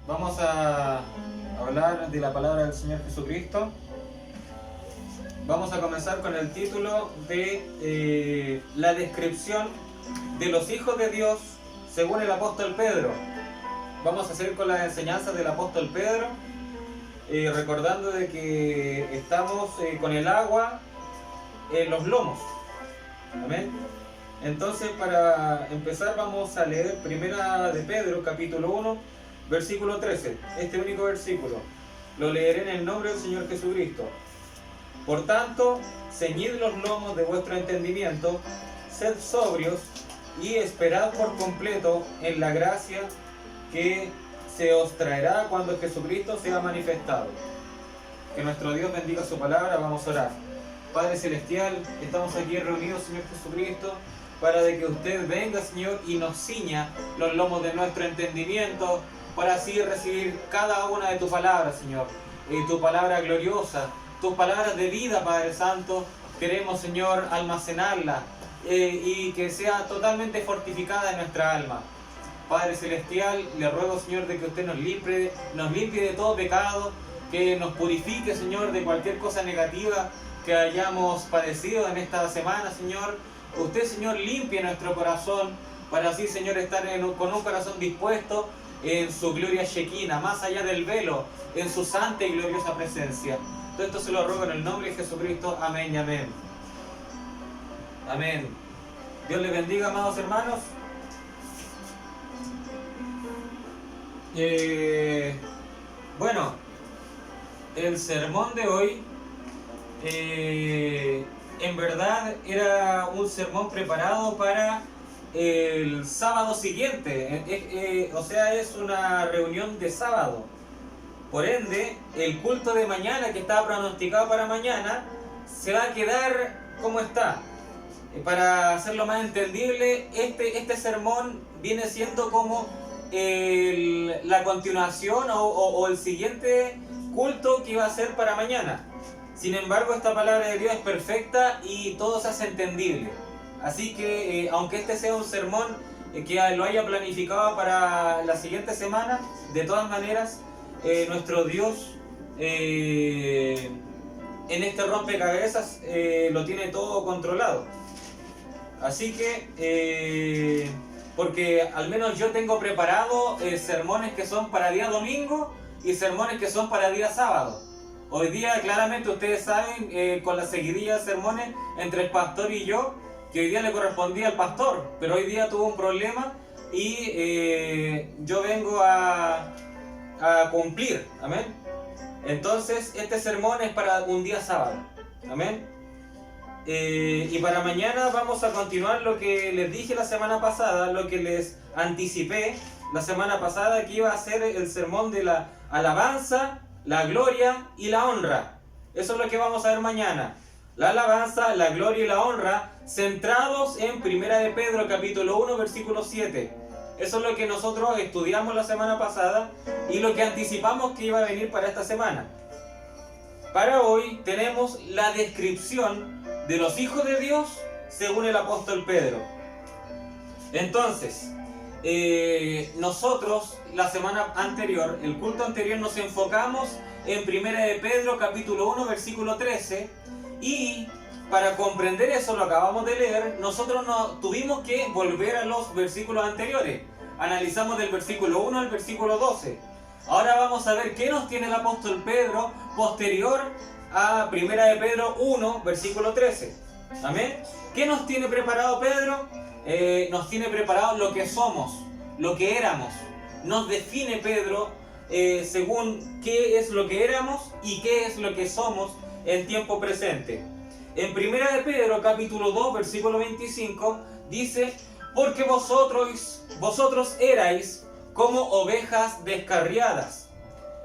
Vamos a hablar de la palabra del Señor Jesucristo. Vamos a comenzar con el título de la descripción de los hijos de Dios según el apóstol Pedro. Vamos a seguir con las enseñanzas del apóstol Pedro, recordando de que estamos con el agua en los lomos. Amén. Entonces, para empezar, vamos a leer Primera de Pedro, capítulo 1, versículo 13. Este único versículo lo leeré en el nombre del Señor Jesucristo. Por tanto, ceñid los lomos de vuestro entendimiento, sed sobrios y esperad por completo en la gracia que se os traerá cuando Jesucristo sea manifestado. Que nuestro Dios bendiga su palabra. Vamos a orar. Padre Celestial, estamos aquí reunidos, Señor Jesucristo, para de que usted venga, Señor, y nos ciña los lomos de nuestro entendimiento, para así recibir cada una de tus palabras, Señor, tu palabra gloriosa, tus palabras de vida, Padre Santo. Queremos, Señor, almacenarla y que sea totalmente fortificada en nuestra alma. Padre Celestial, le ruego, Señor, de que usted nos limpie de todo pecado, que nos purifique, Señor, de cualquier cosa negativa que hayamos padecido en esta semana, Señor. Usted, Señor, limpie nuestro corazón para así, Señor, estar con un corazón dispuesto en su gloria Shekinah, más allá del velo, en su santa y gloriosa presencia. Todo esto se lo ruego en el nombre de Jesucristo. Amén y amén. Amén. Dios les bendiga, amados hermanos. Bueno, el sermón de hoy en verdad era un sermón preparado para el sábado siguiente, o sea, es una reunión de sábado. Por ende, el culto de mañana, que estaba pronosticado para mañana, se va a quedar como está. Para hacerlo más entendible, este sermón viene siendo como la continuación o el siguiente culto que iba a ser para mañana. Sin embargo, esta palabra de Dios es perfecta y todo se hace entendible. Así que, aunque este sea un sermón que lo haya planificado para la siguiente semana, de todas maneras, nuestro Dios en este rompecabezas lo tiene todo controlado. Así que, porque al menos yo tengo preparado sermones que son para día domingo y sermones que son para día sábado. Hoy día, claramente, ustedes saben, con la seguidilla de sermones entre el pastor y yo, que hoy día le correspondía al pastor, pero hoy día tuvo un problema y yo vengo a cumplir, amén. Entonces, este sermón es para un día sábado, amén. Y para mañana vamos a continuar lo que les dije la semana pasada, lo que les anticipé la semana pasada, que iba a ser el sermón de la alabanza, la gloria y la honra. Eso es lo que vamos a ver mañana. La alabanza, la gloria y la honra, centrados en Primera de Pedro, capítulo 1, versículo 7. Eso es lo que nosotros estudiamos la semana pasada y lo que anticipamos que iba a venir para esta semana. Para hoy tenemos la descripción de los hijos de Dios según el apóstol Pedro. Entonces, nosotros la semana anterior, el culto anterior, nos enfocamos en Primera de Pedro capítulo 1 versículo 13, y para comprender eso, lo acabamos de leer, nosotros tuvimos que volver a los versículos anteriores. Analizamos del versículo 1 al versículo 12. Ahora vamos a ver qué nos tiene el apóstol Pedro posterior a Primera de Pedro 1 versículo 13. Amén. ¿Qué nos tiene preparado Pedro? Nos tiene preparado lo que somos, lo que éramos. Nos define Pedro según qué es lo que éramos y qué es lo que somos en tiempo presente. En Primera de Pedro capítulo 2 versículo 25 dice: porque vosotros erais como ovejas descarriadas,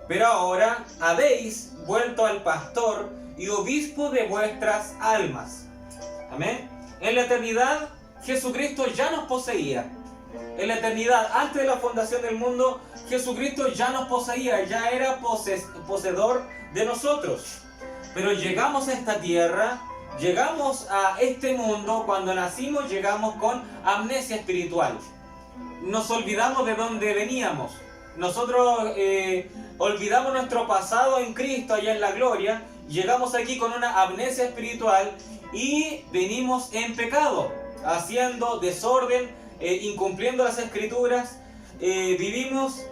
pero ahora habéis vuelto al pastor y obispo de vuestras almas. Amén. En la eternidad Jesucristo ya nos poseía. En la eternidad, antes de la fundación del mundo, Jesucristo ya nos poseía, ya era poseedor de nosotros. Pero llegamos a esta tierra, llegamos a este mundo, cuando nacimos llegamos con amnesia espiritual. Nos olvidamos de dónde veníamos. nosotros olvidamos nuestro pasado en Cristo allá en la gloria, llegamos aquí con una amnesia espiritual y venimos en pecado, haciendo desorden, incumpliendo las escrituras, vivimos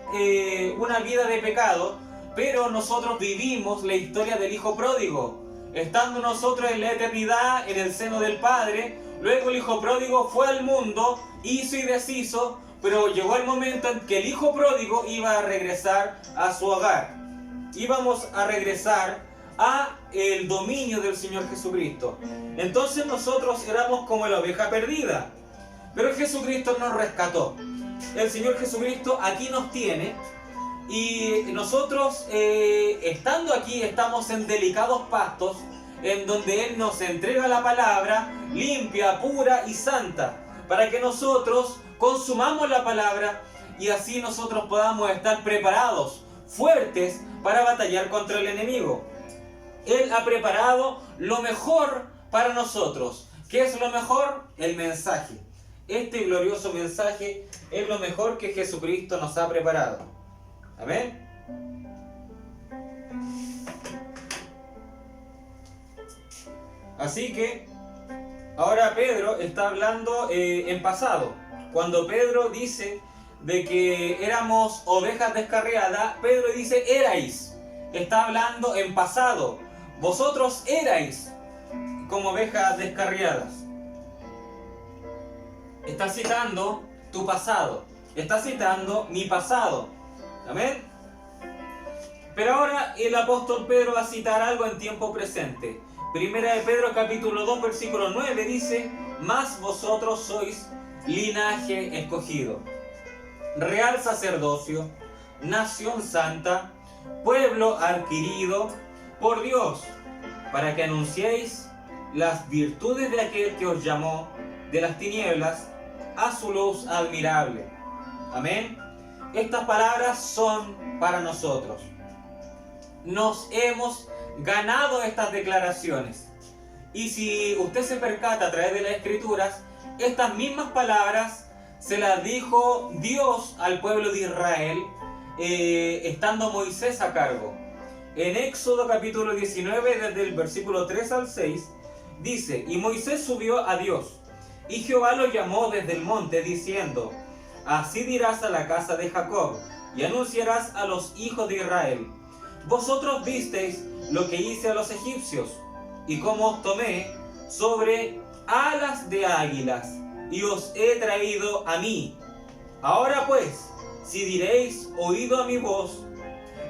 una vida de pecado, pero nosotros vivimos la historia del Hijo Pródigo, estando nosotros en la eternidad en el seno del Padre. Luego el Hijo Pródigo fue al mundo, hizo y deshizo, pero llegó el momento en que el Hijo Pródigo iba a regresar a su hogar. Íbamos a regresar a el dominio del Señor Jesucristo. Entonces nosotros éramos como la oveja perdida, pero Jesucristo nos rescató. El Señor Jesucristo aquí nos tiene y nosotros estando aquí estamos en delicados pastos en donde Él nos entrega la palabra limpia, pura y santa, para que nosotros consumamos la palabra y así nosotros podamos estar preparados, fuertes para batallar contra el enemigo. Él ha preparado lo mejor para nosotros. ¿Qué es lo mejor? El mensaje. Este glorioso mensaje es lo mejor que Jesucristo nos ha preparado. Amén. Así que ahora Pedro está hablando en pasado. Cuando Pedro dice de que éramos ovejas descarriadas, Pedro dice erais. Está hablando en pasado. Vosotros erais como ovejas descarriadas. Está citando tu pasado. Está citando mi pasado. Amén. Pero ahora el apóstol Pedro va a citar algo en tiempo presente. Primera de Pedro capítulo 2 versículo 9 dice: mas vosotros sois linaje escogido, real sacerdocio, nación santa, pueblo adquirido por Dios, para que anunciéis las virtudes de aquel que os llamó de las tinieblas a su luz admirable. Amén. Estas palabras son para nosotros. Nos hemos ganado estas declaraciones. Y si usted se percata a través de las escrituras, estas mismas palabras se las dijo Dios al pueblo de Israel, estando Moisés a cargo. En Éxodo capítulo 19, desde el versículo 3 al 6, dice: y Moisés subió a Dios, y Jehová lo llamó desde el monte, diciendo: así dirás a la casa de Jacob, y anunciarás a los hijos de Israel: vosotros visteis lo que hice a los egipcios, y cómo os tomé sobre alas de águilas, y os he traído a mí. Ahora pues, si diréis oído a mi voz,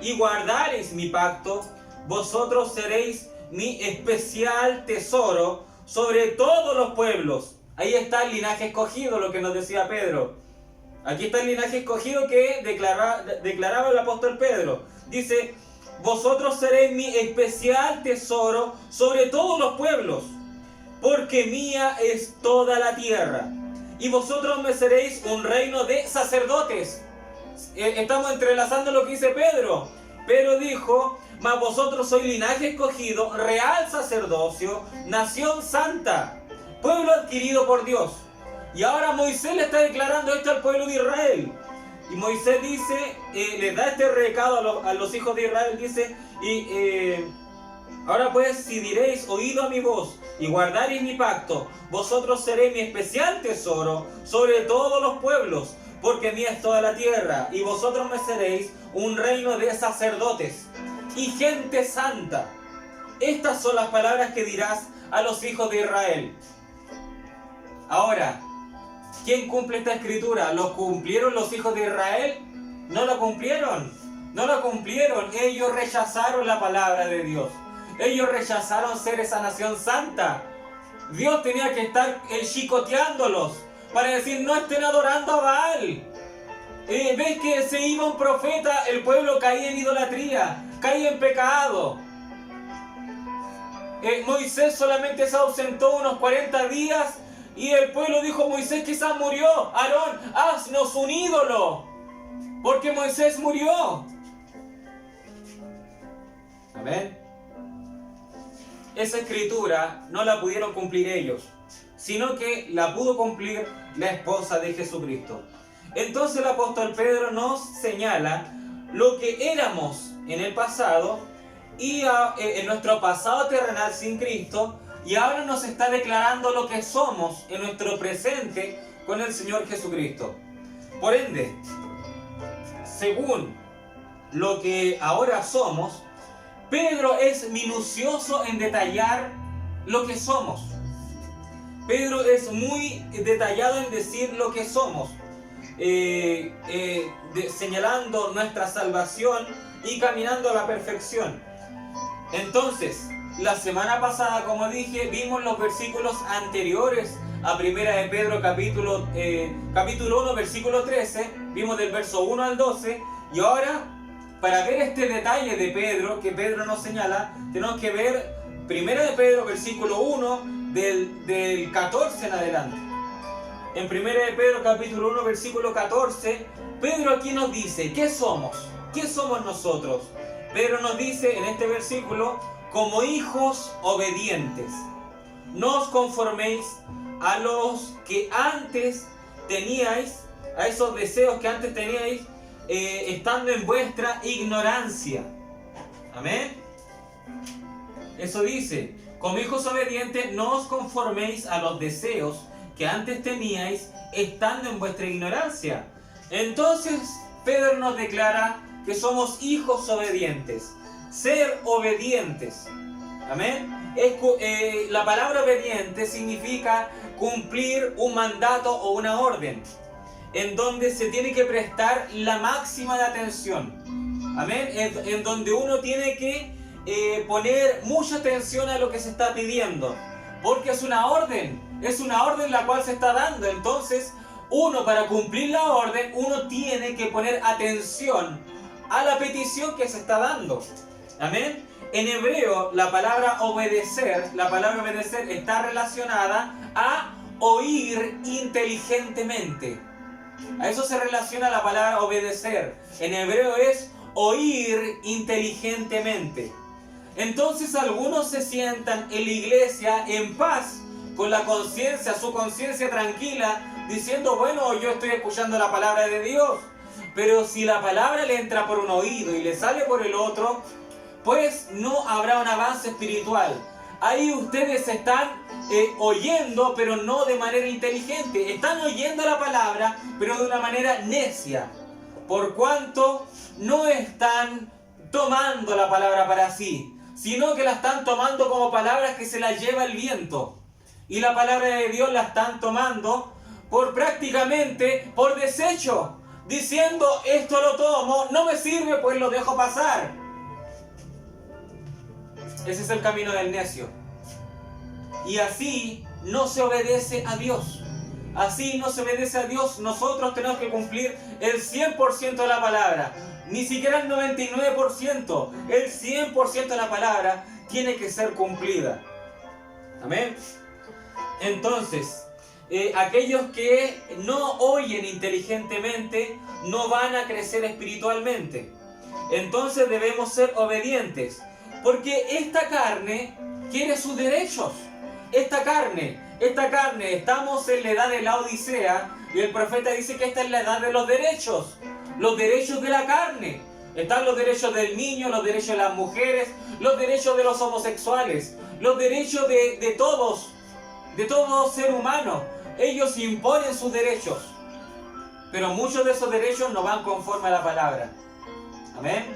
y guardareis mi pacto, vosotros seréis mi especial tesoro sobre todos los pueblos. Ahí está el linaje escogido, lo que nos decía Pedro. Aquí está el linaje escogido que declaraba el apóstol Pedro. Dice: vosotros seréis mi especial tesoro sobre todos los pueblos, porque mía es toda la tierra, y vosotros me seréis un reino de sacerdotes. Estamos entrelazando lo que dice Pedro. Pedro dijo: mas vosotros sois linaje escogido, real sacerdocio, nación santa, pueblo adquirido por Dios. Y ahora Moisés le está declarando esto al pueblo de Israel. Y Moisés dice, le da este recado a los hijos de Israel, dice: ahora pues, si diréis oído a mi voz y guardaréis mi pacto, vosotros seréis mi especial tesoro sobre todos los pueblos, porque mía es toda la tierra, y vosotros me seréis un reino de sacerdotes y gente santa. Estas son las palabras que dirás a los hijos de Israel. Ahora, ¿quién cumple esta escritura? ¿Lo cumplieron los hijos de Israel? No lo cumplieron. No lo cumplieron. Ellos rechazaron la palabra de Dios. Ellos rechazaron ser esa nación santa. Dios tenía que estar chicoteándolos para decir: no estén adorando a Baal. Ves que se iba un profeta, el pueblo caía en idolatría, caía en pecado. Moisés solamente se ausentó unos 40 días y el pueblo dijo: Moisés quizás murió. Aarón, haznos un ídolo, porque Moisés murió. Amén. Esa escritura no la pudieron cumplir ellos, sino que la pudo cumplir la esposa de Jesucristo. Entonces el apóstol Pedro nos señala lo que éramos en el pasado y en nuestro pasado terrenal sin Cristo, y ahora nos está declarando lo que somos en nuestro presente con el Señor Jesucristo. Por ende, según lo que ahora somos, Pedro es minucioso en detallar lo que somos. Pedro es muy detallado en decir lo que somos, señalando nuestra salvación y caminando a la perfección. Entonces, la semana pasada, como dije, vimos los versículos anteriores a Primera de Pedro capítulo 1, versículo 13, vimos del verso 1 al 12, y ahora, para ver este detalle de Pedro, que Pedro nos señala, tenemos que ver Primera de Pedro, versículo 1, del 14 en adelante. En Primera de Pedro, capítulo 1, versículo 14, Pedro aquí nos dice, ¿qué somos? ¿Qué somos nosotros? Pedro nos dice en este versículo, como hijos obedientes, no os conforméis a los que antes teníais, a esos deseos que antes teníais, estando en vuestra ignorancia. Amén. Eso dice, como hijos obedientes, no os conforméis a los deseos que antes teníais, estando en vuestra ignorancia. Entonces, Pedro nos declara que somos hijos obedientes. Ser obedientes. Amén. La palabra obediente significa cumplir un mandato o una orden, en donde se tiene que prestar la máxima de atención. Amén. En donde uno tiene que poner mucha atención a lo que se está pidiendo, porque es una orden la cual se está dando. Entonces, uno, para cumplir la orden, uno tiene que poner atención a la petición que se está dando. Amén. En hebreo, la palabra obedecer está relacionada a oír inteligentemente. A eso se relaciona la palabra obedecer. En hebreo es oír inteligentemente. Entonces algunos se sientan en la iglesia en paz, con la conciencia, su conciencia tranquila, diciendo, bueno, yo estoy escuchando la palabra de Dios. Pero si la palabra le entra por un oído y le sale por el otro, pues no habrá un avance espiritual. Ahí ustedes están oyendo, pero no de manera inteligente. Están oyendo la palabra, pero de una manera necia. Por cuanto no están tomando la palabra para sí, sino que la están tomando como palabras que se las lleva el viento. Y la palabra de Dios la están tomando prácticamente por desecho, diciendo, esto lo tomo, no me sirve, pues lo dejo pasar. Ese es el camino del necio. Y así no se obedece a Dios. Así no se obedece a Dios. Nosotros tenemos que cumplir el 100% de la palabra. Ni siquiera el 99%. El 100% de la palabra tiene que ser cumplida. Amén. Entonces, aquellos que no oyen inteligentemente no van a crecer espiritualmente. Entonces debemos ser obedientes, porque esta carne quiere sus derechos. Esta carne, estamos en la edad de la Odisea, y el profeta dice que esta es la edad de los derechos de la carne. Están los derechos del niño, los derechos de las mujeres, los derechos de los homosexuales, los derechos de todo ser humano. Ellos imponen sus derechos, pero muchos de esos derechos no van conforme a la palabra. Amén.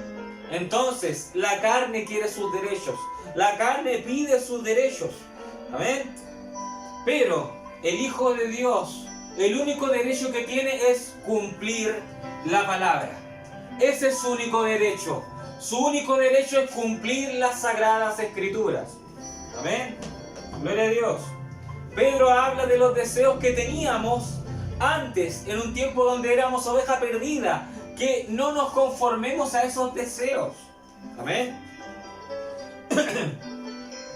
Entonces, la carne quiere sus derechos, la carne pide sus derechos. Amén. Pero el Hijo de Dios, el único derecho que tiene es cumplir la palabra. Ese es su único derecho. Su único derecho es cumplir las sagradas escrituras. Amén. Gloria a Dios. Pedro habla de los deseos que teníamos antes, en un tiempo donde éramos oveja perdida, que no nos conformemos a esos deseos. Amén.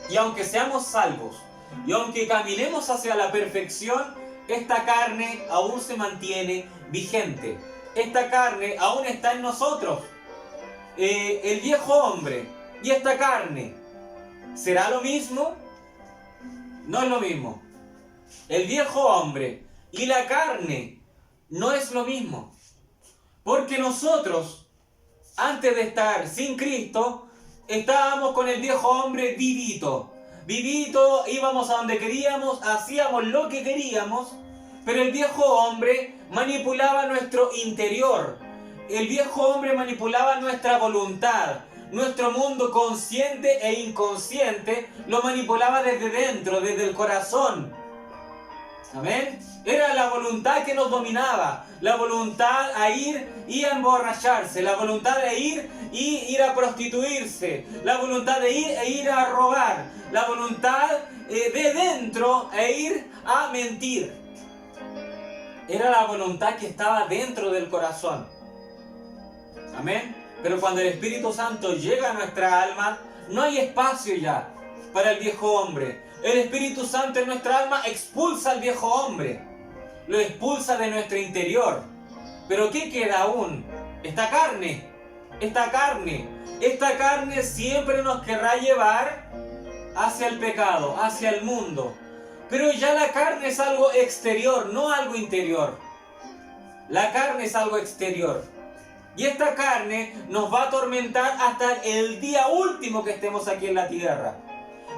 Y aunque seamos salvos, y aunque caminemos hacia la perfección, esta carne aún se mantiene vigente. Esta carne aún está en nosotros. El viejo hombre y esta carne, ¿será lo mismo? No es lo mismo. El viejo hombre y la carne no es lo mismo. Porque nosotros, antes de estar sin Cristo, estábamos con el viejo hombre vivito. Vivito, íbamos a donde queríamos, hacíamos lo que queríamos, pero el viejo hombre manipulaba nuestro interior. El viejo hombre manipulaba nuestra voluntad. Nuestro mundo consciente e inconsciente lo manipulaba desde dentro, desde el corazón. Amén. Era la voluntad que nos dominaba. La voluntad a ir y a emborracharse. La voluntad de ir y ir a prostituirse. La voluntad de ir e ir a robar. La voluntad de dentro e ir a mentir. Era la voluntad que estaba dentro del corazón. Amén. Pero cuando el Espíritu Santo llega a nuestra alma, no hay espacio ya para el viejo hombre. El Espíritu Santo en nuestra alma expulsa al viejo hombre. Lo expulsa de nuestro interior. Pero ¿qué queda aún? Esta carne. Esta carne. Esta carne siempre nos querrá llevar hacia el pecado, hacia el mundo. Pero ya la carne es algo exterior, no algo interior. La carne es algo exterior. Y esta carne nos va a atormentar hasta el día último que estemos aquí en la tierra.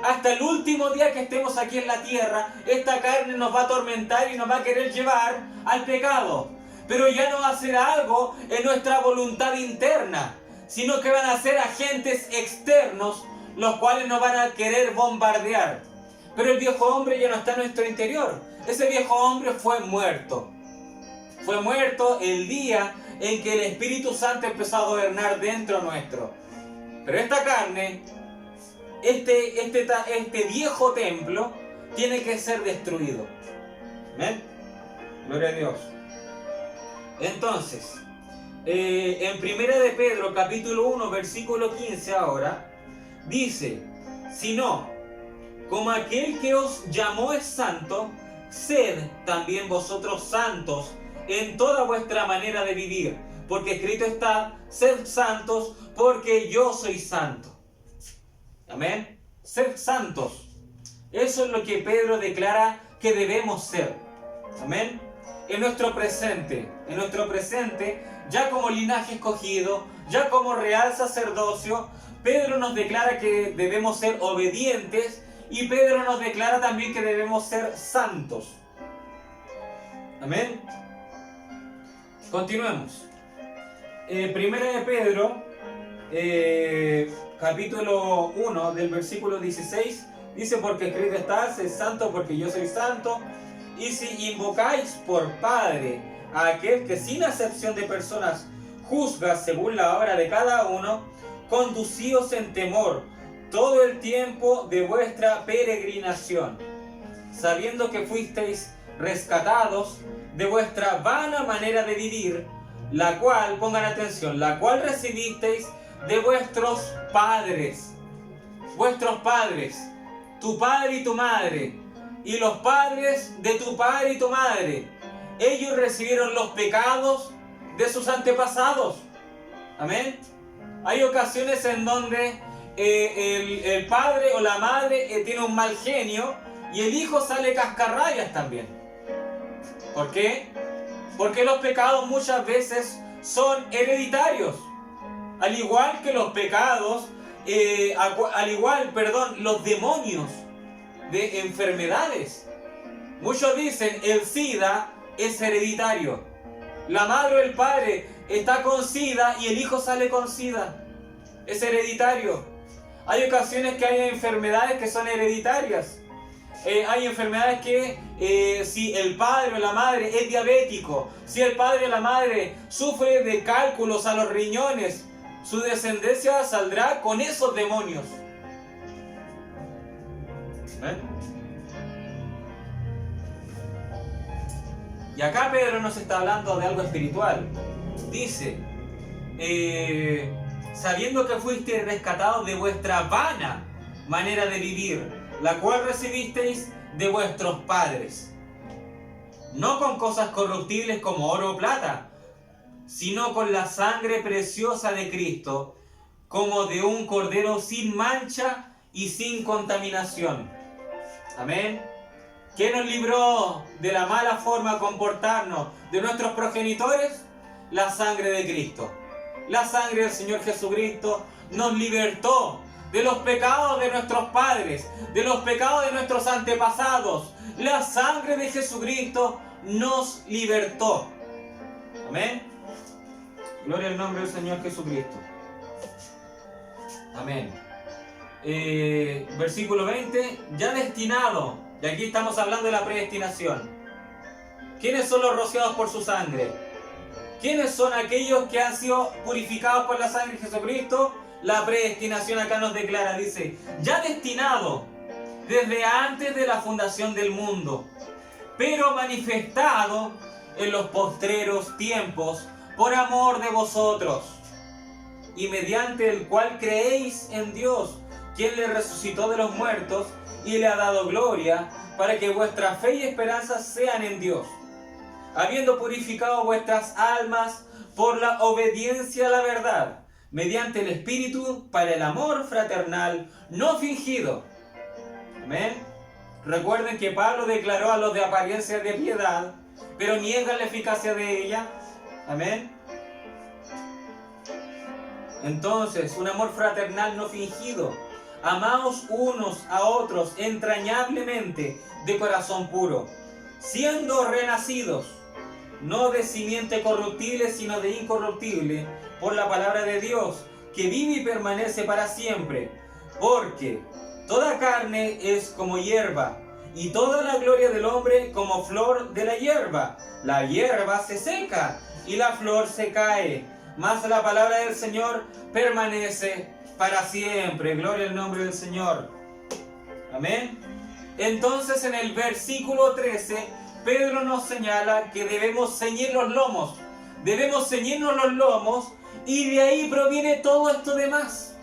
Hasta el último día que estemos aquí en la tierra, esta carne nos va a atormentar y nos va a querer llevar al pecado. Pero ya no va a ser algo en nuestra voluntad interna, sino que van a ser agentes externos, los cuales nos van a querer bombardear. Pero el viejo hombre ya no está en nuestro interior. Ese viejo hombre fue muerto. Fue muerto el día en que el Espíritu Santo empezó a gobernar dentro nuestro. Pero esta carne, este viejo templo, tiene que ser destruido. ¿Ven? Gloria a Dios. Entonces, en 1 de Pedro, capítulo 1, versículo 15 ahora, dice: sino, como aquel que os llamó es santo, sed también vosotros santos en toda vuestra manera de vivir, porque escrito está: sed santos, porque yo soy santo. Amén. Sed santos. Eso es lo que Pedro declara que debemos ser. Amén. En nuestro presente, ya como linaje escogido, ya como real sacerdocio, Pedro nos declara que debemos ser obedientes, y Pedro nos declara también que debemos ser santos. Amén. Continuemos. Primera de Pedro, capítulo 1, del versículo 16, dice: porque escrito está: sed santo, porque yo soy santo. Y si invocáis por Padre a aquel que sin acepción de personas juzga según la obra de cada uno, conducíos en temor todo el tiempo de vuestra peregrinación, sabiendo que fuisteis rescatados de vuestra vana manera de vivir, la cual, pongan atención, la cual recibisteis de vuestros padres. Vuestros padres, tu padre y tu madre, y los padres de tu padre y tu madre. Ellos recibieron los pecados de sus antepasados. Amén. Hay ocasiones en donde el padre o la madre tiene un mal genio y el hijo sale cascarrabias también. ¿Por qué? Porque los pecados muchas veces son hereditarios. Al igual que los pecados, los demonios de enfermedades. Muchos dicen el SIDA es hereditario. La madre o el padre está con SIDA y el hijo sale con SIDA. Es hereditario. Hay ocasiones que hay enfermedades que son hereditarias. Hay enfermedades que si el padre o la madre es diabético, si el padre o la madre sufre de cálculos a los riñones, su descendencia saldrá con esos demonios. ¿Ven? Y acá Pedro nos está hablando de algo espiritual. Dice: sabiendo que fuisteis rescatados de vuestra vana manera de vivir, la cual recibisteis de vuestros padres, no con cosas corruptibles como oro o plata, sino con la sangre preciosa de Cristo, como de un cordero sin mancha y sin contaminación. Amén. ¿Qué nos libró de la mala forma de comportarnos de nuestros progenitores? La sangre de Cristo. La sangre del Señor Jesucristo nos libertó de los pecados de nuestros padres, de los pecados de nuestros antepasados. La sangre de Jesucristo nos libertó. Amén. Gloria al nombre del Señor Jesucristo. Amén. Versículo 20. Ya destinado. Y aquí estamos hablando de la predestinación. ¿Quiénes son los rociados por su sangre? ¿Quiénes son aquellos que han sido purificados por la sangre de Jesucristo? La predestinación acá nos declara, dice, ya destinado desde antes de la fundación del mundo, pero manifestado en los postreros tiempos por amor de vosotros, y mediante el cual creéis en Dios, quien le resucitó de los muertos y le ha dado gloria, para que vuestra fe y esperanza sean en Dios, habiendo purificado vuestras almas por la obediencia a la verdad, mediante el Espíritu, para el amor fraternal no fingido. Amén. Recuerden que Pablo declaró a los de apariencia de piedad, pero niegan la eficacia de ella. Amén. Entonces, un amor fraternal no fingido. Amaos unos a otros entrañablemente de corazón puro, siendo renacidos, no de simiente corruptible, sino de incorruptible, por la palabra de Dios, que vive y permanece para siempre. Porque toda carne es como hierba, y toda la gloria del hombre como flor de la hierba. La hierba se seca, y la flor se cae, mas la palabra del Señor permanece para siempre. Gloria al nombre del Señor. Amén. Entonces, en el versículo 13, Pedro nos señala que debemos ceñir los lomos. Debemos ceñirnos los lomos, y de ahí proviene todo esto demás.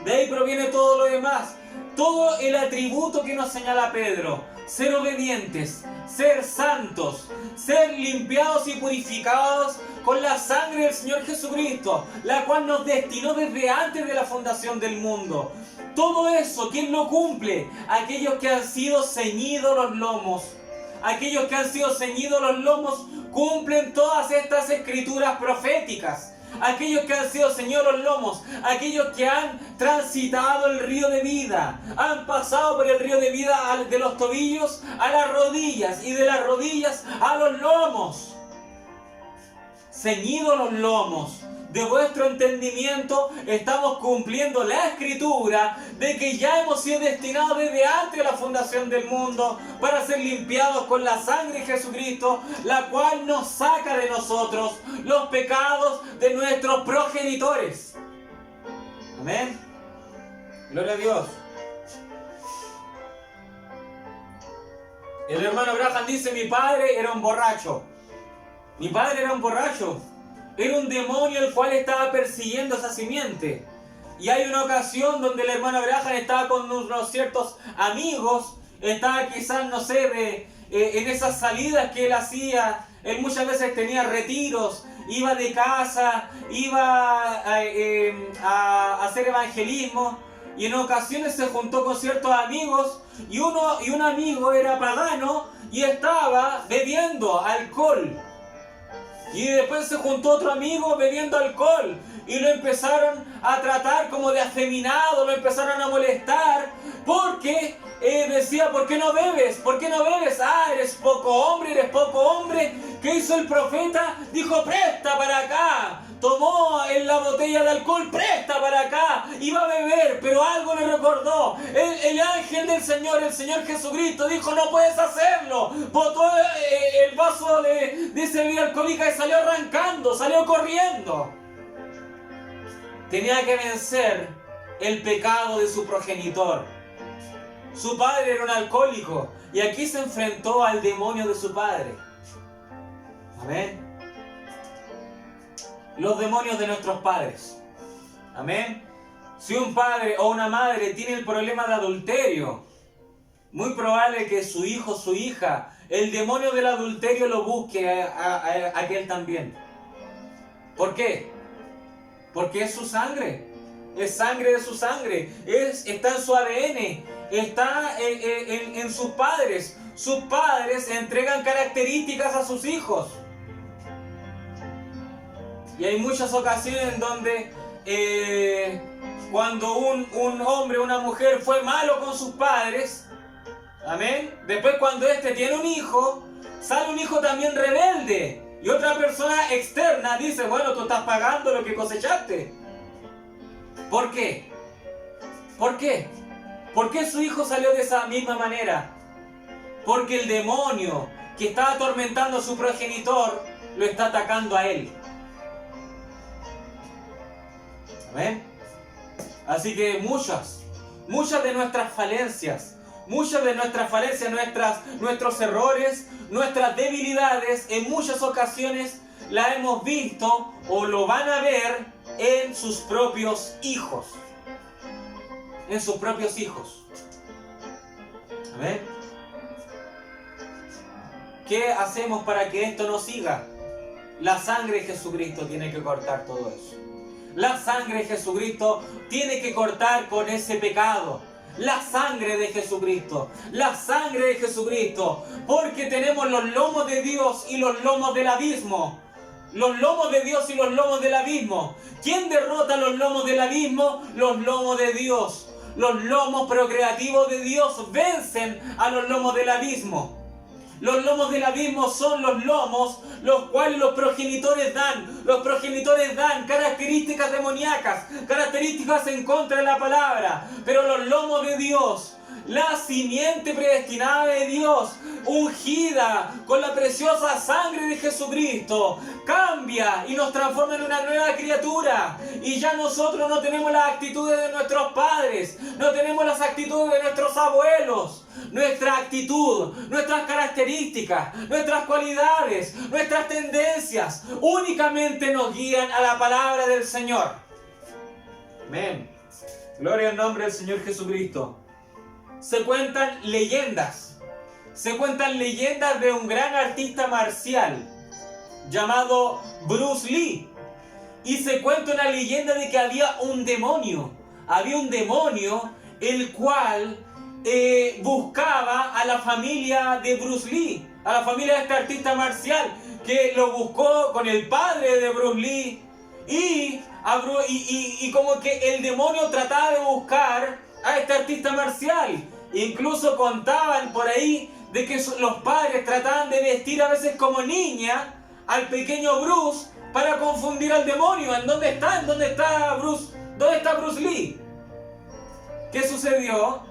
De ahí proviene todo lo demás. Todo el atributo que nos señala Pedro. Ser obedientes, ser santos, ser limpiados y purificados con la sangre del Señor Jesucristo, la cual nos destinó desde antes de la fundación del mundo. Todo eso, ¿quién lo cumple? Aquellos que han sido ceñidos los lomos. Aquellos que han sido ceñidos los lomos cumplen todas estas escrituras proféticas. Aquellos que han sido ceñidos los lomos, aquellos que han transitado el río de vida, han pasado por el río de vida de los tobillos a las rodillas y de las rodillas a los lomos. Ceñidos los lomos de vuestro entendimiento, estamos cumpliendo la escritura de que ya hemos sido destinados desde antes de la fundación del mundo para ser limpiados con la sangre de Jesucristo, la cual nos saca de nosotros los pecados de nuestros progenitores. Amén. Gloria a Dios. El hermano Abraham dice: mi padre era un borracho. Mi padre era un borracho. Era un demonio el cual estaba persiguiendo esa simiente. Y hay una ocasión donde el hermano Abraham estaba con unos ciertos amigos, estaba quizás, no sé, en esas salidas que él hacía. Él muchas veces tenía retiros, iba de casa, iba a hacer evangelismo, y en ocasiones se juntó con ciertos amigos, y un amigo era pagano y estaba bebiendo alcohol. Y después se juntó otro amigo bebiendo alcohol y lo empezaron a tratar como de afeminado, lo empezaron a molestar porque decía: ¿por qué no bebes? ¿Por qué no bebes? Ah, eres poco hombre, eres poco hombre. ¿Qué hizo el profeta? Dijo: presta para acá. Tomó en la botella de alcohol, presta para acá, iba a beber, pero algo le recordó. El ángel del Señor, el Señor Jesucristo, dijo: no puedes hacerlo. Botó el vaso de esa bebida alcohólica y salió arrancando, salió corriendo. Tenía que vencer el pecado de su progenitor. Su padre era un alcohólico y aquí se enfrentó al demonio de su padre. Amén. Los demonios de nuestros padres. Amén. Si un padre o una madre tiene el problema de adulterio, muy probable que su hijo o su hija, el demonio del adulterio lo busque a aquel también. ¿Por qué? Porque es su sangre. Es sangre de su sangre. Está en su ADN. Está en sus padres. sus padres entregan características a sus hijos. Y hay muchas ocasiones en donde cuando un hombre o una mujer fue malo con sus padres, amén, después cuando éste tiene un hijo, sale un hijo también rebelde. Y otra persona externa dice, bueno, tú estás pagando lo que cosechaste. ¿Por qué? ¿Por qué? ¿Por qué su hijo salió de esa misma manera? Porque el demonio que está atormentando a su progenitor lo está atacando a él. ¿Amén? Así que muchas de nuestras falencias, nuestros errores, nuestras debilidades, en muchas ocasiones la hemos visto o lo van a ver en sus propios hijos. En sus propios hijos. ¿Amén? ¿Qué hacemos para que esto no siga? La sangre de Jesucristo tiene que cortar todo eso. La sangre de Jesucristo tiene que cortar con ese pecado. La sangre de Jesucristo. La sangre de Jesucristo. Porque tenemos los lomos de Dios y los lomos del abismo. Los lomos de Dios y los lomos del abismo. ¿Quién derrota los lomos del abismo? Los lomos de Dios. Los lomos procreativos de Dios vencen a los lomos del abismo. Los lomos del abismo son los lomos los cuales los progenitores dan. Los progenitores dan características demoníacas, características en contra de la palabra. Pero los lomos de Dios, la simiente predestinada de Dios, ungida con la preciosa sangre de Jesucristo, cambia y nos transforma en una nueva criatura. Y ya nosotros no tenemos las actitudes de nuestros padres, no tenemos las actitudes de nuestros abuelos. Nuestra actitud, nuestras características, nuestras cualidades, nuestras tendencias únicamente nos guían a la palabra del Señor. Amén. Gloria al nombre del Señor Jesucristo. Se cuentan leyendas de un gran artista marcial llamado Bruce Lee. Y se cuenta una leyenda de que había un demonio el cual buscaba a la familia de Bruce Lee, a la familia de este artista marcial, que lo buscó con el padre de Bruce Lee, y como que el demonio trataba de buscar a este artista marcial. Incluso contaban por ahí de que los padres trataban de vestir a veces como niña al pequeño Bruce para confundir al demonio. ¿En dónde está? ¿En dónde está Bruce? ¿Dónde está Bruce Lee? ¿Qué sucedió?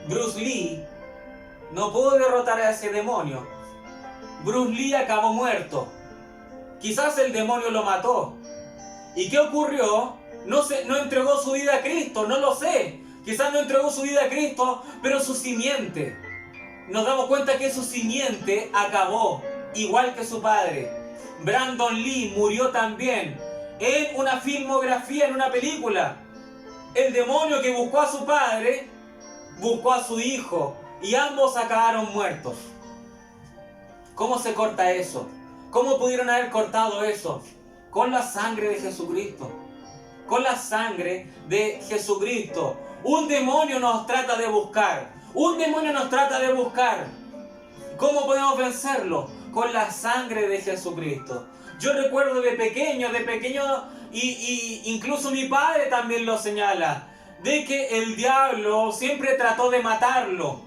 Bruce Lee no pudo derrotar a ese demonio. Bruce Lee acabó muerto. Quizás el demonio lo mató. ¿Y qué ocurrió? No entregó su vida a Cristo, no lo sé. Quizás no entregó su vida a Cristo, pero su simiente. Nos damos cuenta que su simiente acabó, igual que su padre. Brandon Lee murió también en una filmografía, en una película. El demonio que buscó a su padre buscó a su hijo y ambos acabaron muertos. ¿Cómo se corta eso? ¿Cómo pudieron haber cortado eso? Con la sangre de Jesucristo. Con la sangre de Jesucristo. Un demonio nos trata de buscar. Un demonio nos trata de buscar. ¿Cómo podemos vencerlo? Con la sangre de Jesucristo. Yo recuerdo de pequeño, y incluso mi padre también lo señala, de que el diablo siempre trató de matarlo.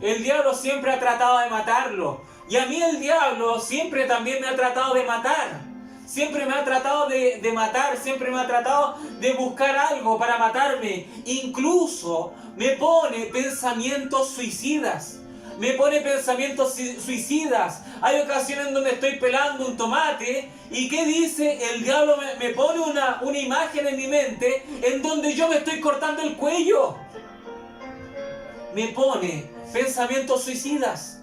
El diablo siempre ha tratado de matarlo. Y a mí el diablo siempre también me ha tratado de matar. Siempre me ha tratado de matar, siempre me ha tratado de buscar algo para matarme. Incluso me pone pensamientos suicidas. Hay ocasiones en donde estoy pelando un tomate y ¿qué dice? El diablo me pone una imagen en mi mente en donde yo me estoy cortando el cuello. Me pone pensamientos suicidas.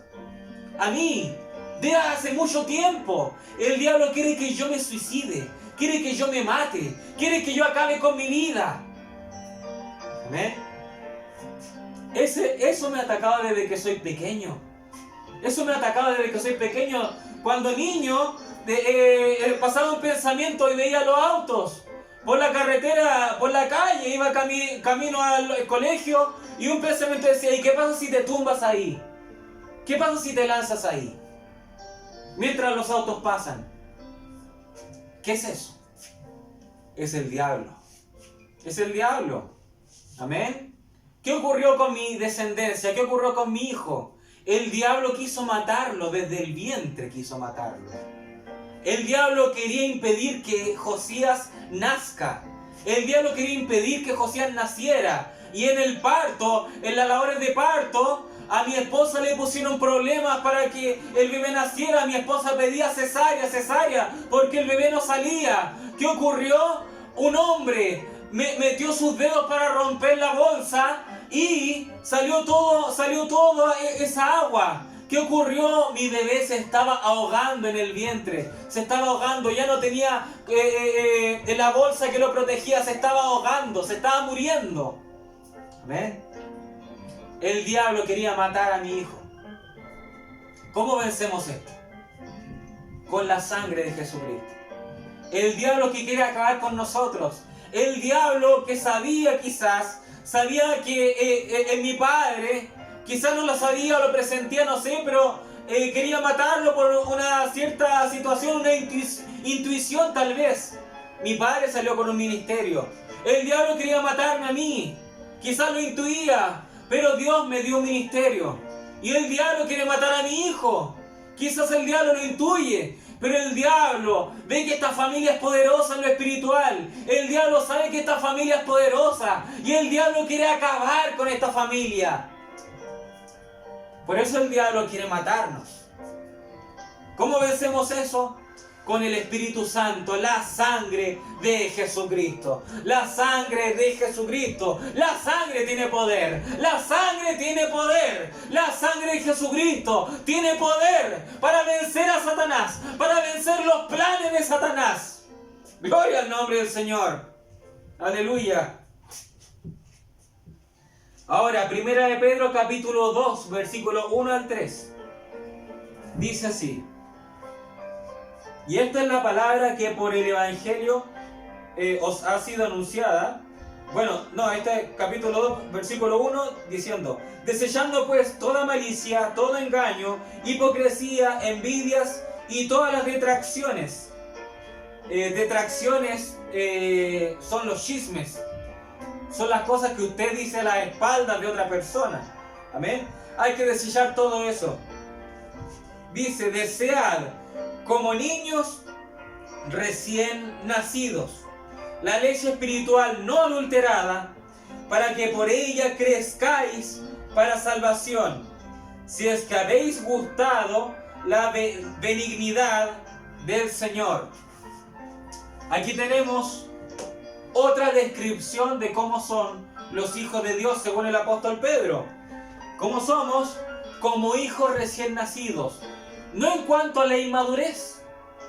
A mí, de hace mucho tiempo, el diablo quiere que yo me suicide, quiere que yo me mate, quiere que yo acabe con mi vida. ¿Amén? Eso me atacaba desde que soy pequeño. Cuando niño, pasaba un pensamiento y veía los autos por la carretera, por la calle, iba camino al colegio y un pensamiento decía, ¿y qué pasa si te tumbas ahí? ¿Qué pasa si te lanzas ahí? Mientras los autos pasan. ¿Qué es eso? Es el diablo. Es el diablo. Amén. ¿Qué ocurrió con mi descendencia? ¿Qué ocurrió con mi hijo? El diablo quiso matarlo, desde el vientre quiso matarlo. El diablo quería impedir que Josías nazca. El diablo quería impedir que Josías naciera. Y en el parto, en las labores de parto, a mi esposa le pusieron problemas para que el bebé naciera. Mi esposa pedía cesárea, porque el bebé no salía. ¿Qué ocurrió? Un hombre metió sus dedos para romper la bolsa y salió todo esa agua. ¿Qué ocurrió? Mi bebé se estaba ahogando en el vientre. Se estaba ahogando, ya no tenía la bolsa que lo protegía. Se estaba ahogando, se estaba muriendo. ¿Ven? El diablo quería matar a mi hijo. ¿Cómo vencemos esto? Con la sangre de Jesucristo. El diablo que quiere acabar con nosotros. El diablo que sabía que en mi padre, quizás no lo sabía o lo presentía, no sé, pero quería matarlo por una cierta situación, una intuición tal vez. Mi padre salió con un ministerio. El diablo quería matarme a mí. Quizás lo intuía, pero Dios me dio un ministerio. Y el diablo quiere matar a mi hijo. Quizás el diablo lo intuye, pero el diablo ve que esta familia es poderosa en lo espiritual. El diablo sabe que esta familia es poderosa. Y el diablo quiere acabar con esta familia. Por eso el diablo quiere matarnos. ¿Cómo vencemos eso? Con el Espíritu Santo, la sangre de Jesucristo. La sangre de Jesucristo. La sangre tiene poder. La sangre tiene poder. La sangre de Jesucristo tiene poder para vencer a Satanás, para vencer los planes de Satanás. Gloria al nombre del Señor. Aleluya. Ahora, 1 de Pedro capítulo 2, versículo 1 al 3. Dice así. Y esta es la palabra que por el Evangelio os ha sido anunciada. Bueno, no, este es capítulo 2, versículo 1, diciendo: desechando pues toda malicia, todo engaño, hipocresía, envidias y todas las detracciones. Detracciones son los chismes. Son las cosas que usted dice a las espaldas de otra persona. Amén. Hay que desechar todo eso. Dice: desead como niños recién nacidos la leche espiritual no adulterada, para que por ella crezcáis para salvación, si es que habéis gustado la benignidad del Señor. Aquí tenemos otra descripción de cómo son los hijos de Dios según el apóstol Pedro. ¿Cómo somos? Como hijos recién nacidos. No en cuanto a la inmadurez.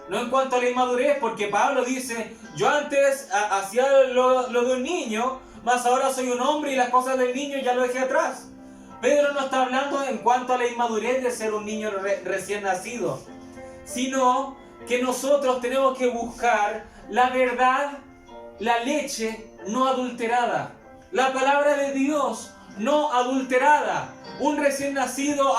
No en cuanto a la inmadurez, porque Pablo dice: yo antes hacía lo de un niño, mas ahora soy un hombre y las cosas del niño ya lo dejé atrás. Pedro no está hablando en cuanto a la inmadurez de ser un niño recién nacido, sino que nosotros tenemos que buscar la verdad, la leche no adulterada, la palabra de Dios no adulterada. Un recién nacido,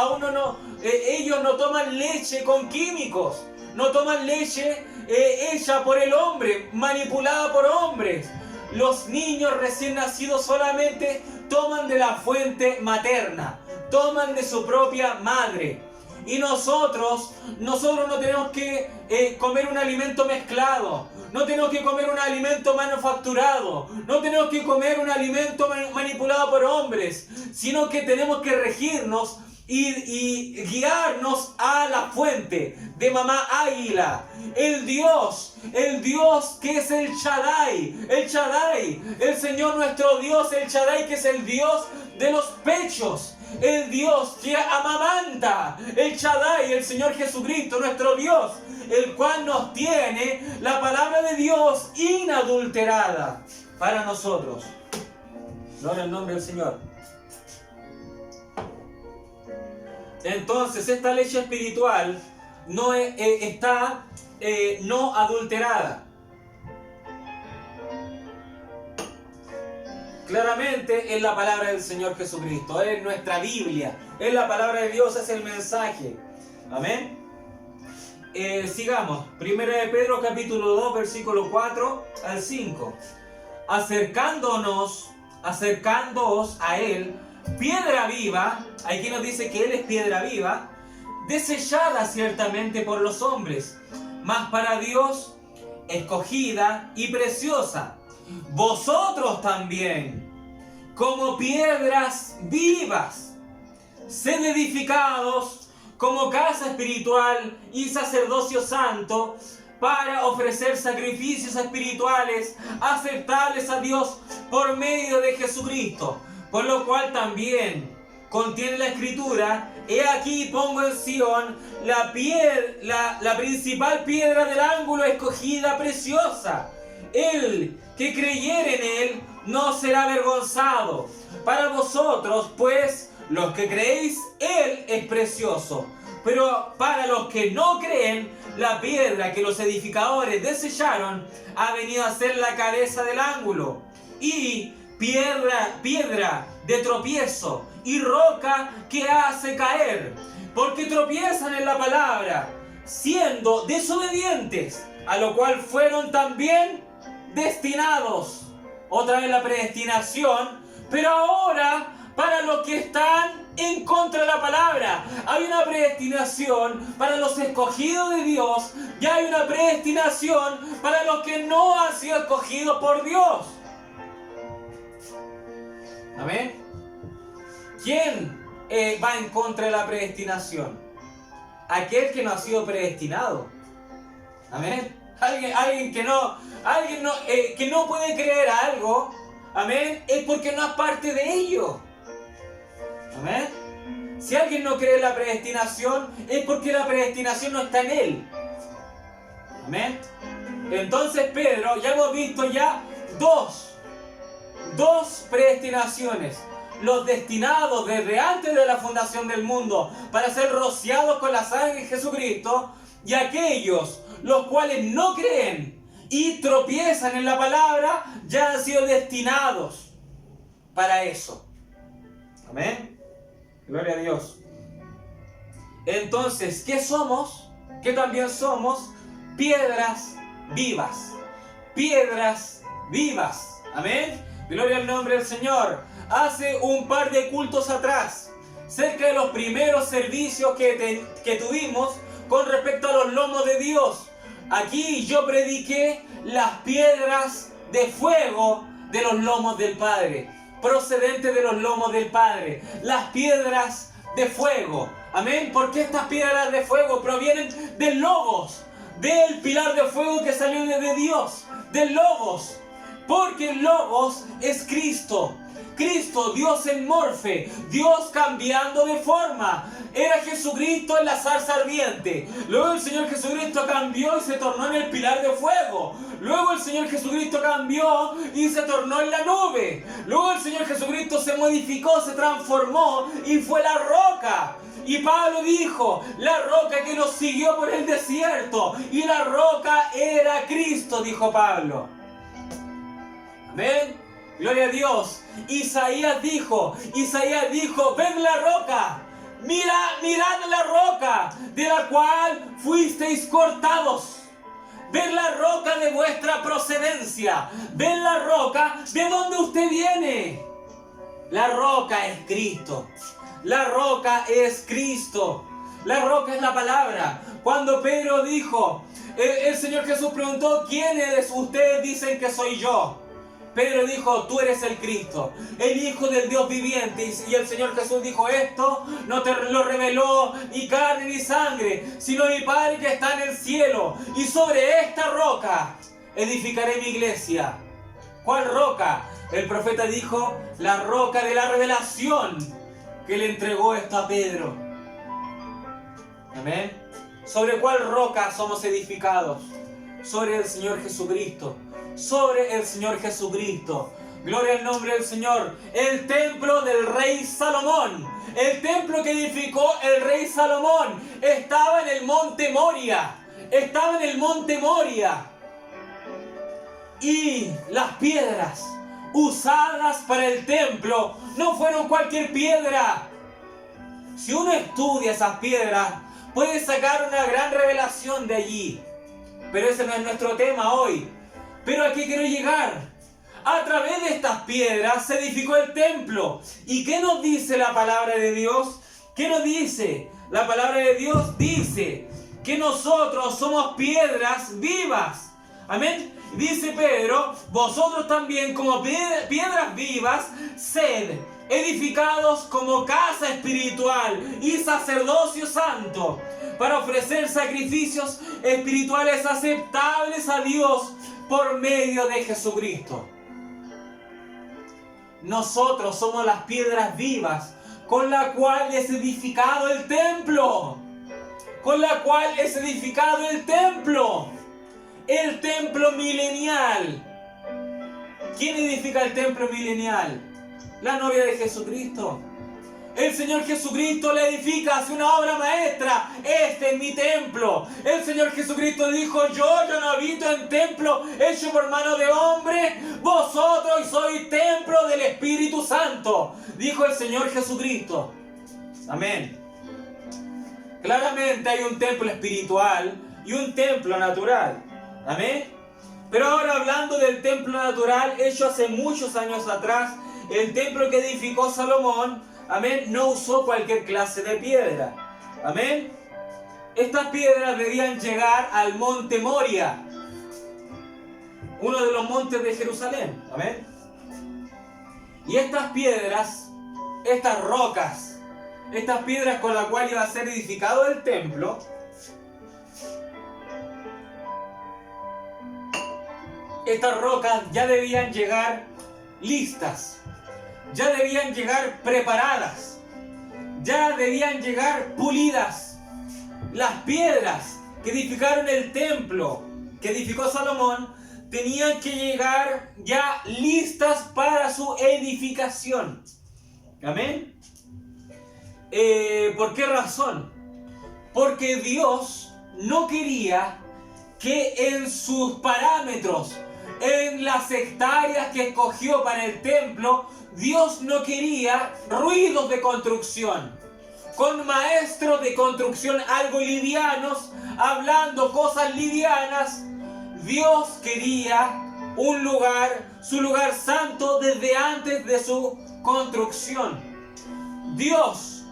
ellos no toman leche con químicos, no toman leche hecha por el hombre, manipulada por hombres. Los niños recién nacidos solamente toman de la fuente materna, toman de su propia madre. Y nosotros no tenemos que comer un alimento mezclado, no tenemos que comer un alimento manufacturado, no tenemos que comer un alimento manipulado por hombres, sino que tenemos que regirnos y guiarnos a la fuente de mamá águila, el Dios que es el Shaddai, el Señor nuestro Dios, el Shaddai, que es el Dios de los pechos, el Dios que amamanta, el Shaddai, el Señor Jesucristo, nuestro Dios, el cual nos tiene la palabra de Dios inadulterada para nosotros. Gloria al nombre del Señor. Entonces, esta leche espiritual no está no adulterada. claramente en la palabra del Señor Jesucristo, en nuestra Biblia, en la palabra de Dios, es el mensaje. Amén. Sigamos. Primera de Pedro capítulo 2, versículo 4 al 5. Acercándoos a Él, piedra viva, aquí nos dice que Él es piedra viva, desechada ciertamente por los hombres, mas para Dios escogida y preciosa. Vosotros también, como piedras vivas, sed edificados como casa espiritual y sacerdocio santo, para ofrecer sacrificios espirituales aceptables a Dios por medio de Jesucristo. Por lo cual también contiene la Escritura: he aquí pongo en Sión la principal piedra del ángulo, escogida, preciosa. El que creyere en Él no será avergonzado. Para vosotros, pues, los que creéis, Él es precioso. Pero para los que no creen, la piedra que los edificadores desecharon ha venido a ser la cabeza del ángulo, y piedra de tropiezo y roca que hace caer, porque tropiezan en la palabra, siendo desobedientes, a lo cual fueron también destinados. Otra vez la predestinación, pero ahora para los que están en contra de la palabra. Hay una predestinación para los escogidos de Dios, y hay una predestinación para los que no han sido escogidos por Dios. Amén. ¿Quién va en contra de la predestinación? Aquel que no ha sido predestinado. Amén. Alguien que no puede creer algo, amén, es porque no es parte de ello. Amén. Si alguien no cree en la predestinación, es porque la predestinación no está en él. Amén. Entonces Pedro, ya hemos visto dos predestinaciones. Los destinados desde antes de la fundación del mundo para ser rociados con la sangre de Jesucristo, y aquellos los cuales no creen y tropiezan en la palabra, ya han sido destinados para eso. Amén. Gloria a Dios. Entonces, ¿qué somos? ¿Qué también somos? Piedras vivas. Piedras vivas. Amén. Gloria al nombre del Señor. Hace un par de cultos atrás, cerca de los primeros servicios que tuvimos con respecto a los lomos de Dios, aquí yo prediqué las piedras de fuego de los lomos del Padre, procedentes de los lomos del Padre, las piedras de fuego. Amén. Porque estas piedras de fuego provienen del Logos, del pilar de fuego que salió de Dios, del Logos. Porque el Logos es Cristo. Cristo, Dios en morfe, Dios cambiando de forma. Era Jesucristo en la zarza ardiente. Luego el Señor Jesucristo cambió y se tornó en el pilar de fuego. Luego el Señor Jesucristo cambió y se tornó en la nube. Luego el Señor Jesucristo se modificó, se transformó y fue la roca. Y Pablo dijo: la roca que nos siguió por el desierto. Y la roca era Cristo, dijo Pablo. Amén. Gloria a Dios. Isaías dijo, ven la roca, mirad la roca de la cual fuisteis cortados. Ven la roca de vuestra procedencia. Ven la roca de donde usted viene. La roca es Cristo. La roca es Cristo. La roca es la palabra. Cuando Pedro dijo, el Señor Jesús preguntó: ¿quién eres? Ustedes dicen que soy yo. Pedro dijo: tú eres el Cristo, el Hijo del Dios viviente. Y el Señor Jesús dijo: esto no te lo reveló ni carne ni sangre, sino mi Padre que está en el cielo. Y sobre esta roca edificaré mi iglesia. ¿Cuál roca? El profeta dijo: la roca de la revelación, que le entregó esto a Pedro. Amén. ¿Sobre cuál roca somos edificados? Sobre el Señor Jesucristo. Sobre el Señor Jesucristo. Gloria al nombre del Señor. El templo del rey Salomón, el templo que edificó el rey Salomón, estaba en el monte Moria. Estaba en el monte Moria. Y las piedras usadas para el templo no fueron cualquier piedra. Si uno estudia esas piedras, puede sacar una gran revelación de allí. Pero ese no es nuestro tema hoy. Pero ¿a qué quiero llegar? A través de estas piedras se edificó el templo. ¿Y qué nos dice la palabra de Dios? ¿Qué nos dice? La palabra de Dios dice que nosotros somos piedras vivas. Amén. Dice Pedro, vosotros también como piedras vivas, sed edificados como casa espiritual y sacerdocio santo, para ofrecer sacrificios espirituales aceptables a Dios por medio de Jesucristo. Nosotros somos las piedras vivas con la cual es edificado el templo. Con la cual es edificado el templo. El templo milenial. ¿Quién edifica el templo milenial? La novia de Jesucristo. El Señor Jesucristo la edifica, hace una obra maestra. Este es mi templo. El Señor Jesucristo dijo, yo no habito en templo hecho por mano de hombre. Vosotros sois templo del Espíritu Santo, dijo el Señor Jesucristo. Amén. Claramente hay un templo espiritual y un templo natural. Amén. Pero ahora hablando del templo natural, hecho hace muchos años atrás, el templo que edificó Salomón, amén, no usó cualquier clase de piedra. Amén. Estas piedras debían llegar al monte Moria, uno de los montes de Jerusalén. Amén. Y estas piedras, estas rocas, estas piedras con las cuales iba a ser edificado el templo, estas rocas ya debían llegar listas, ya debían llegar preparadas, ya debían llegar pulidas. Las piedras que edificaron el templo que edificó Salomón tenían que llegar ya listas para su edificación. Amén. ¿Por qué razón? Porque Dios no quería que en sus parámetros, en las hectáreas que escogió para el templo, Dios no quería ruidos de construcción, con maestros de construcción algo livianos, hablando cosas livianas. Dios quería un lugar, su lugar santo desde antes de su construcción. Dios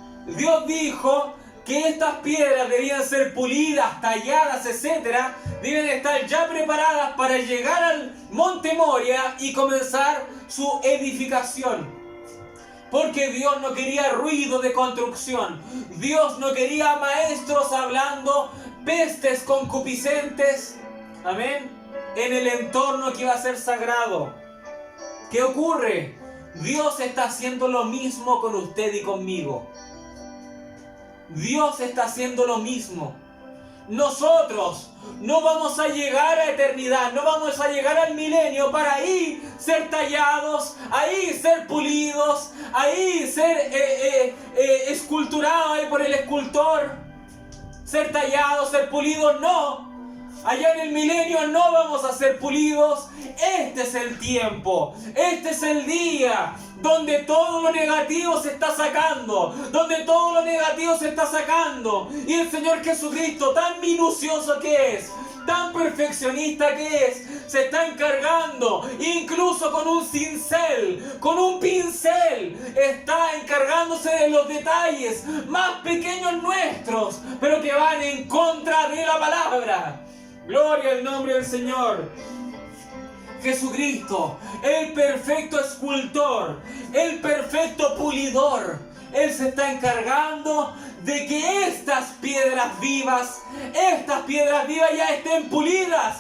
dijo que estas piedras debían ser pulidas, talladas, etcétera, deben estar ya preparadas para llegar al monte Moria y comenzar su edificación. Porque Dios no quería ruido de construcción. Dios no quería maestros hablando pestes concupiscentes. Amén. En el entorno que iba a ser sagrado. ¿Qué ocurre? Dios está haciendo lo mismo con usted y conmigo. Dios está haciendo lo mismo. Nosotros no vamos a llegar a eternidad, no vamos a llegar al milenio para ahí ser tallados, ahí ser pulidos, ahí ser esculturados ahí por el escultor, ser tallados, ser pulidos. No, allá en el milenio no vamos a ser pulidos. Este es el tiempo, este es el día donde todo lo negativo se está sacando, y el Señor Jesucristo, tan minucioso que es, tan perfeccionista que es, se está encargando, incluso con un cincel, con un pincel, está encargándose de los detalles más pequeños nuestros, pero que van en contra de la palabra. Gloria al nombre del Señor. Jesucristo, el perfecto escultor, el perfecto pulidor, Él se está encargando de que estas piedras vivas ya estén pulidas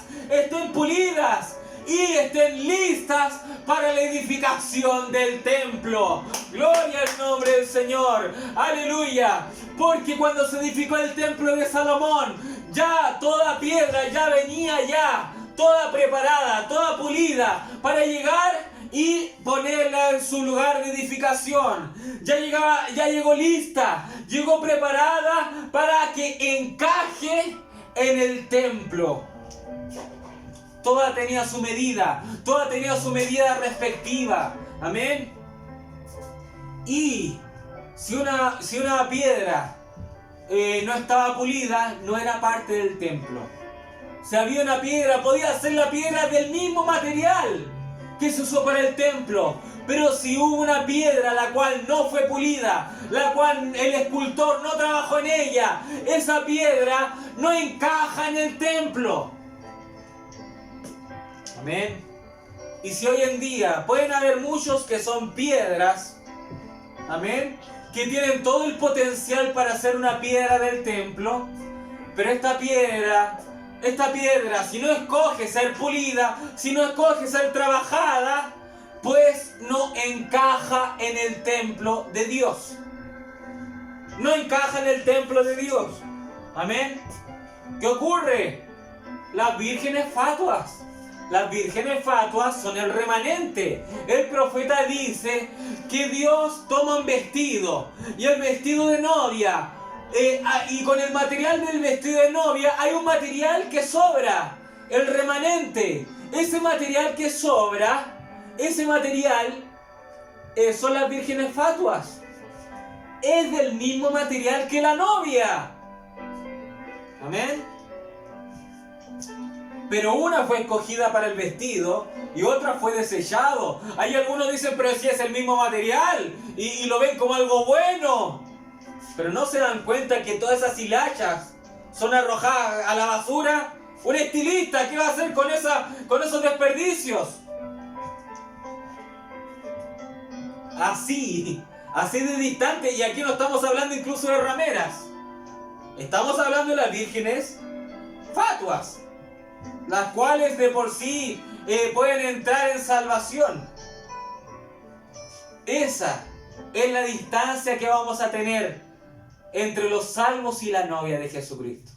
y estén listas para la edificación del templo. Gloria al nombre del Señor. Aleluya. Porque cuando se edificó el templo de Salomón, ya toda piedra ya venía ya toda preparada, toda pulida, para llegar y ponerla en su lugar de edificación. Ya llegó lista, llegó preparada para que encaje en el templo. Toda tenía su medida, toda tenía su medida respectiva. Amén. Y si una piedra no estaba pulida, no era parte del templo. Si había una piedra, podía ser la piedra del mismo material que se usó para el templo. Pero si hubo una piedra la cual no fue pulida, la cual el escultor no trabajó en ella, esa piedra no encaja en el templo. Amén. Y si hoy en día pueden haber muchos que son piedras, amén, que tienen todo el potencial para ser una piedra del templo, pero esta piedra, si no escoge ser pulida, si no escoge ser trabajada, pues no encaja en el templo de Dios. No encaja en el templo de Dios. Amén. ¿Qué ocurre? Las vírgenes fatuas. Las vírgenes fatuas son el remanente. El profeta dice que Dios toma un vestido, y el vestido de novia, y con el material del vestido de novia hay un material que sobra, el remanente. Ese material que sobra, ese material son las vírgenes fatuas. Es del mismo material que la novia. Amén. Pero una fue escogida para el vestido y otra fue desechado. Hay algunos que dicen, pero si es el mismo material y lo ven como algo bueno. Pero no se dan cuenta que todas esas hilachas son arrojadas a la basura. Un estilista, ¿qué va a hacer con esos desperdicios? Así de distante. Y aquí no estamos hablando incluso de rameras. Estamos hablando de las vírgenes fatuas, las cuales de por sí pueden entrar en salvación. Esa es la distancia que vamos a tener entre los salvos y la novia de Jesucristo.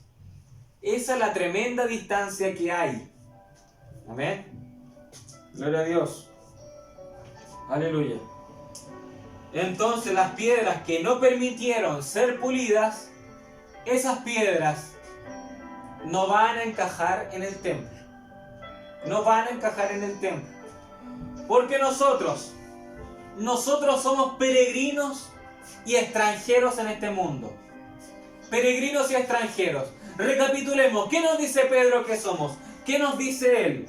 Esa es la tremenda distancia que hay. Amén. Gloria a Dios. Aleluya. Entonces las piedras que no permitieron ser pulidas, esas piedras no van a encajar en el templo. No van a encajar en el templo. Porque nosotros somos peregrinos y extranjeros en este mundo. Peregrinos y extranjeros. Recapitulemos. ¿Qué nos dice Pedro que somos? ¿Qué nos dice él?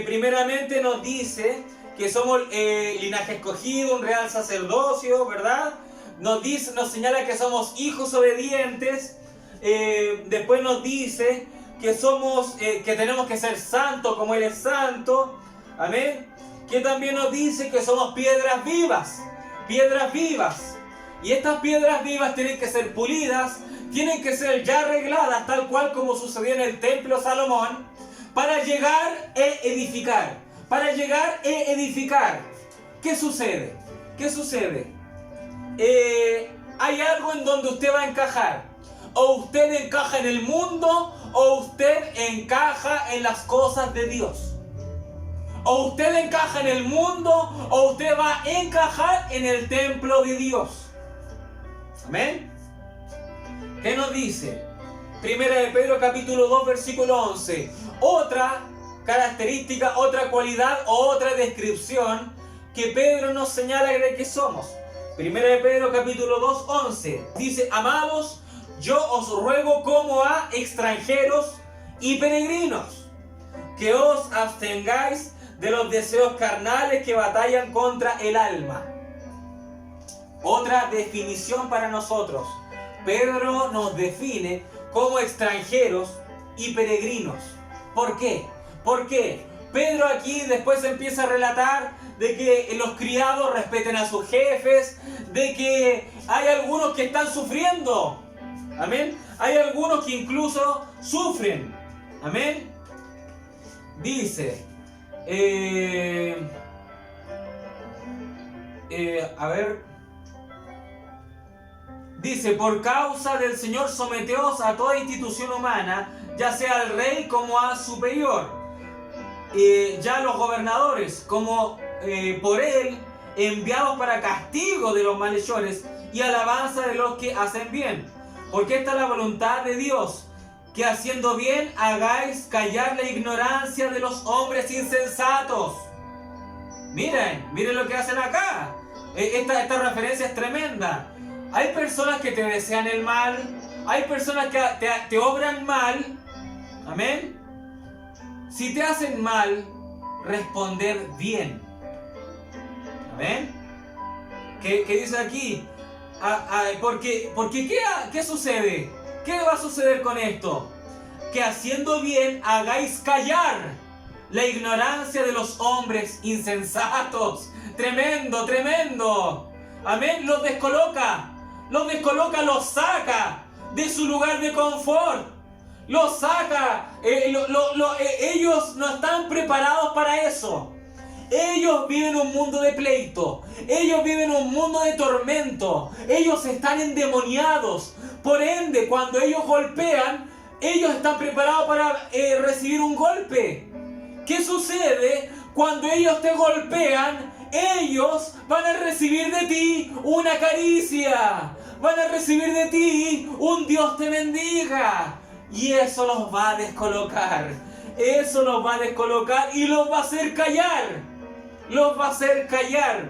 Primeramente nos dice que somos linaje escogido, un real sacerdocio, ¿verdad? Nos señala que somos hijos obedientes. Después nos dice que que tenemos que ser santos como Él es santo. Amén. Que también nos dice que somos piedras vivas. Piedras vivas. Y estas piedras vivas tienen que ser pulidas, tienen que ser ya arregladas, tal cual como sucedió en el templo de Salomón, para llegar e edificar. Para llegar e edificar. ¿Qué sucede? ¿Qué sucede? Hay algo en donde usted va a encajar. O usted encaja en el mundo, o usted encaja en las cosas de Dios. O usted encaja en el mundo, o usted va a encajar en el templo de Dios. Amén. ¿Qué nos dice? Primera de Pedro capítulo 2 versículo 11. Otra característica, otra cualidad o otra descripción que Pedro nos señala de que somos. Primera de Pedro capítulo 2, 11. Dice: amados, yo os ruego como a extranjeros y peregrinos, que os abstengáis de los deseos carnales que batallan contra el alma. Otra definición para nosotros. Pedro nos define como extranjeros y peregrinos. ¿Por qué? Porque Pedro aquí después empieza a relatar de que los criados respeten a sus jefes, de que hay algunos que están sufriendo. Amén. Hay algunos que incluso sufren. Amén. Dice, dice: por causa del Señor someteos a toda institución humana, ya sea al rey como al superior, ya los gobernadores como por él enviados para castigo de los malhechores y alabanza de los que hacen bien. Porque esta es la voluntad de Dios, que haciendo bien hagáis callar la ignorancia de los hombres insensatos. Miren lo que hacen acá. Esta referencia es tremenda. Hay personas que te desean el mal, hay personas que te obran mal. Amén. Si te hacen mal, responder bien. Amén. ¿Qué dice aquí? Porque ¿qué sucede? ¿Qué va a suceder con esto? Que haciendo bien hagáis callar la ignorancia de los hombres insensatos. Tremendo, tremendo. Amén. Los descoloca, los saca de su lugar de confort. Los saca. Ellos no están preparados para eso. Ellos viven un mundo de pleito. Ellos viven un mundo de tormento. Ellos están endemoniados. Por ende, cuando ellos golpean, ellos están preparados para recibir un golpe. ¿Qué sucede? Cuando ellos te golpean, ellos van a recibir de ti una caricia. Van a recibir de ti un Dios te bendiga. Y eso los va a descolocar. Eso los va a descolocar y los va a hacer callar. Los va a hacer callar.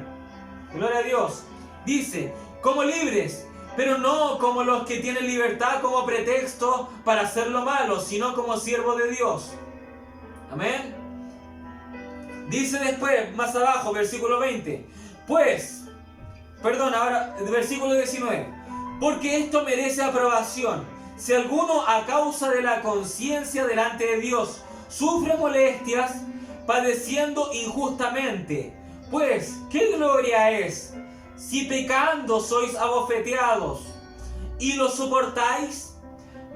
Gloria a Dios. Dice, como libres, pero no como los que tienen libertad como pretexto para hacer lo malo, sino como siervos de Dios. Amén. Dice después, más abajo, versículo 20. Ahora, versículo 19. Porque esto merece aprobación. Si alguno a causa de la conciencia delante de Dios sufre molestias, padeciendo injustamente, pues, ¿qué gloria es? Si pecando sois abofeteados y lo soportáis,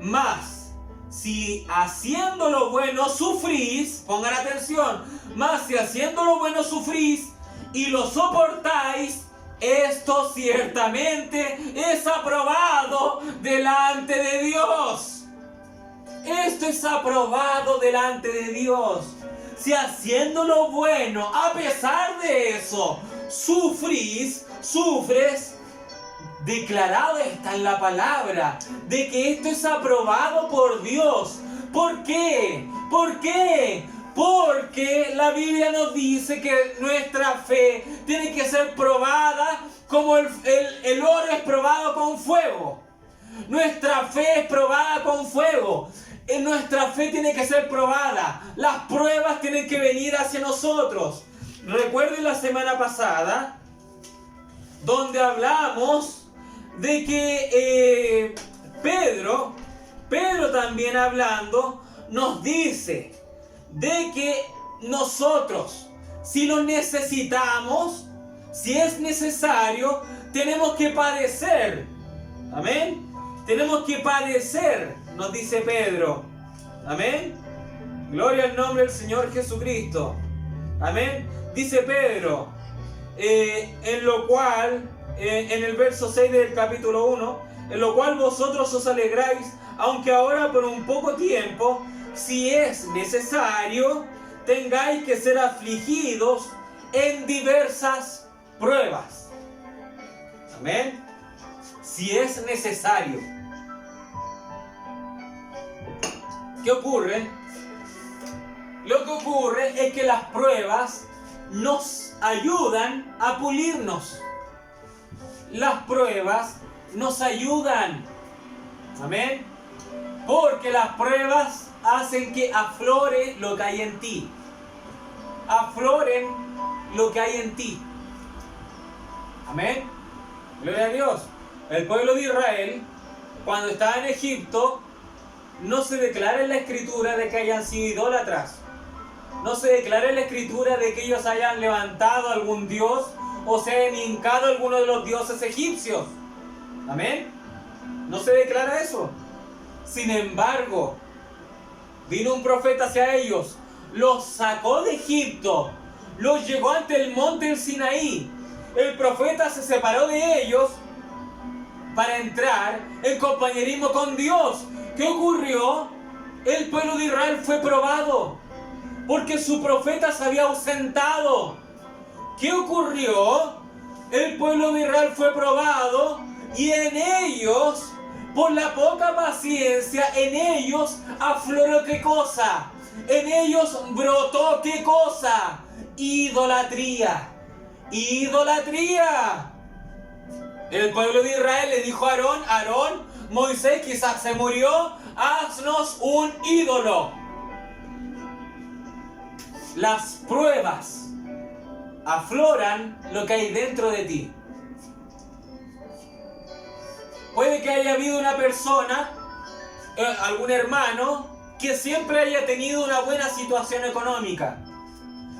mas si haciendo lo bueno sufrís, pongan atención, mas si haciendo lo bueno sufrís y lo soportáis, esto ciertamente es aprobado delante de Dios. Esto es aprobado delante de Dios. Si haciendo lo bueno, a pesar de eso, sufres, declarado está en la palabra, de que esto es aprobado por Dios. ¿Por qué? ¿Por qué? Porque la Biblia nos dice que nuestra fe tiene que ser probada como el oro es probado con fuego. Nuestra fe es probada con fuego. Nuestra fe tiene que ser probada. Las pruebas tienen que venir hacia nosotros. Recuerden la semana pasada, donde hablamos de que Pedro también hablando, nos dice de que nosotros, si lo necesitamos, si es necesario, tenemos que padecer. Amén. Tenemos que padecer, nos dice Pedro. Amén. Gloria al nombre del Señor Jesucristo. Amén. Dice Pedro, en lo cual, en el verso 6 del capítulo 1, en lo cual vosotros os alegráis, aunque ahora por un poco tiempo, si es necesario, tengáis que ser afligidos en diversas pruebas. Amén. Si es necesario. ¿Qué ocurre? Lo que ocurre es que las pruebas nos ayudan a pulirnos. Las pruebas nos ayudan. Amén. Porque las pruebas hacen que aflore lo que hay en ti. Afloren lo que hay en ti. Amén. Gloria a Dios. El pueblo de Israel, cuando estaba en Egipto, no se declara en la escritura de que hayan sido idólatras. No se declara en la escritura de que ellos hayan levantado algún dios o se hayan hincado a alguno de los dioses egipcios. Amén. No se declara eso. Sin embargo, vino un profeta hacia ellos, los sacó de Egipto, los llevó ante el monte del Sinaí. El profeta se separó de ellos para entrar en compañerismo con Dios. ¿Qué ocurrió? El pueblo de Israel fue probado porque su profeta se había ausentado. ¿Qué ocurrió? El pueblo de Israel fue probado y en ellos por la poca paciencia, en ellos afloró ¿qué cosa? En ellos brotó ¿qué cosa? Idolatría. Idolatría. El pueblo de Israel le dijo a Aarón, Moisés quizás se murió, haznos un ídolo. Las pruebas afloran lo que hay dentro de ti. Puede que haya habido una persona, algún hermano, que siempre haya tenido una buena situación económica.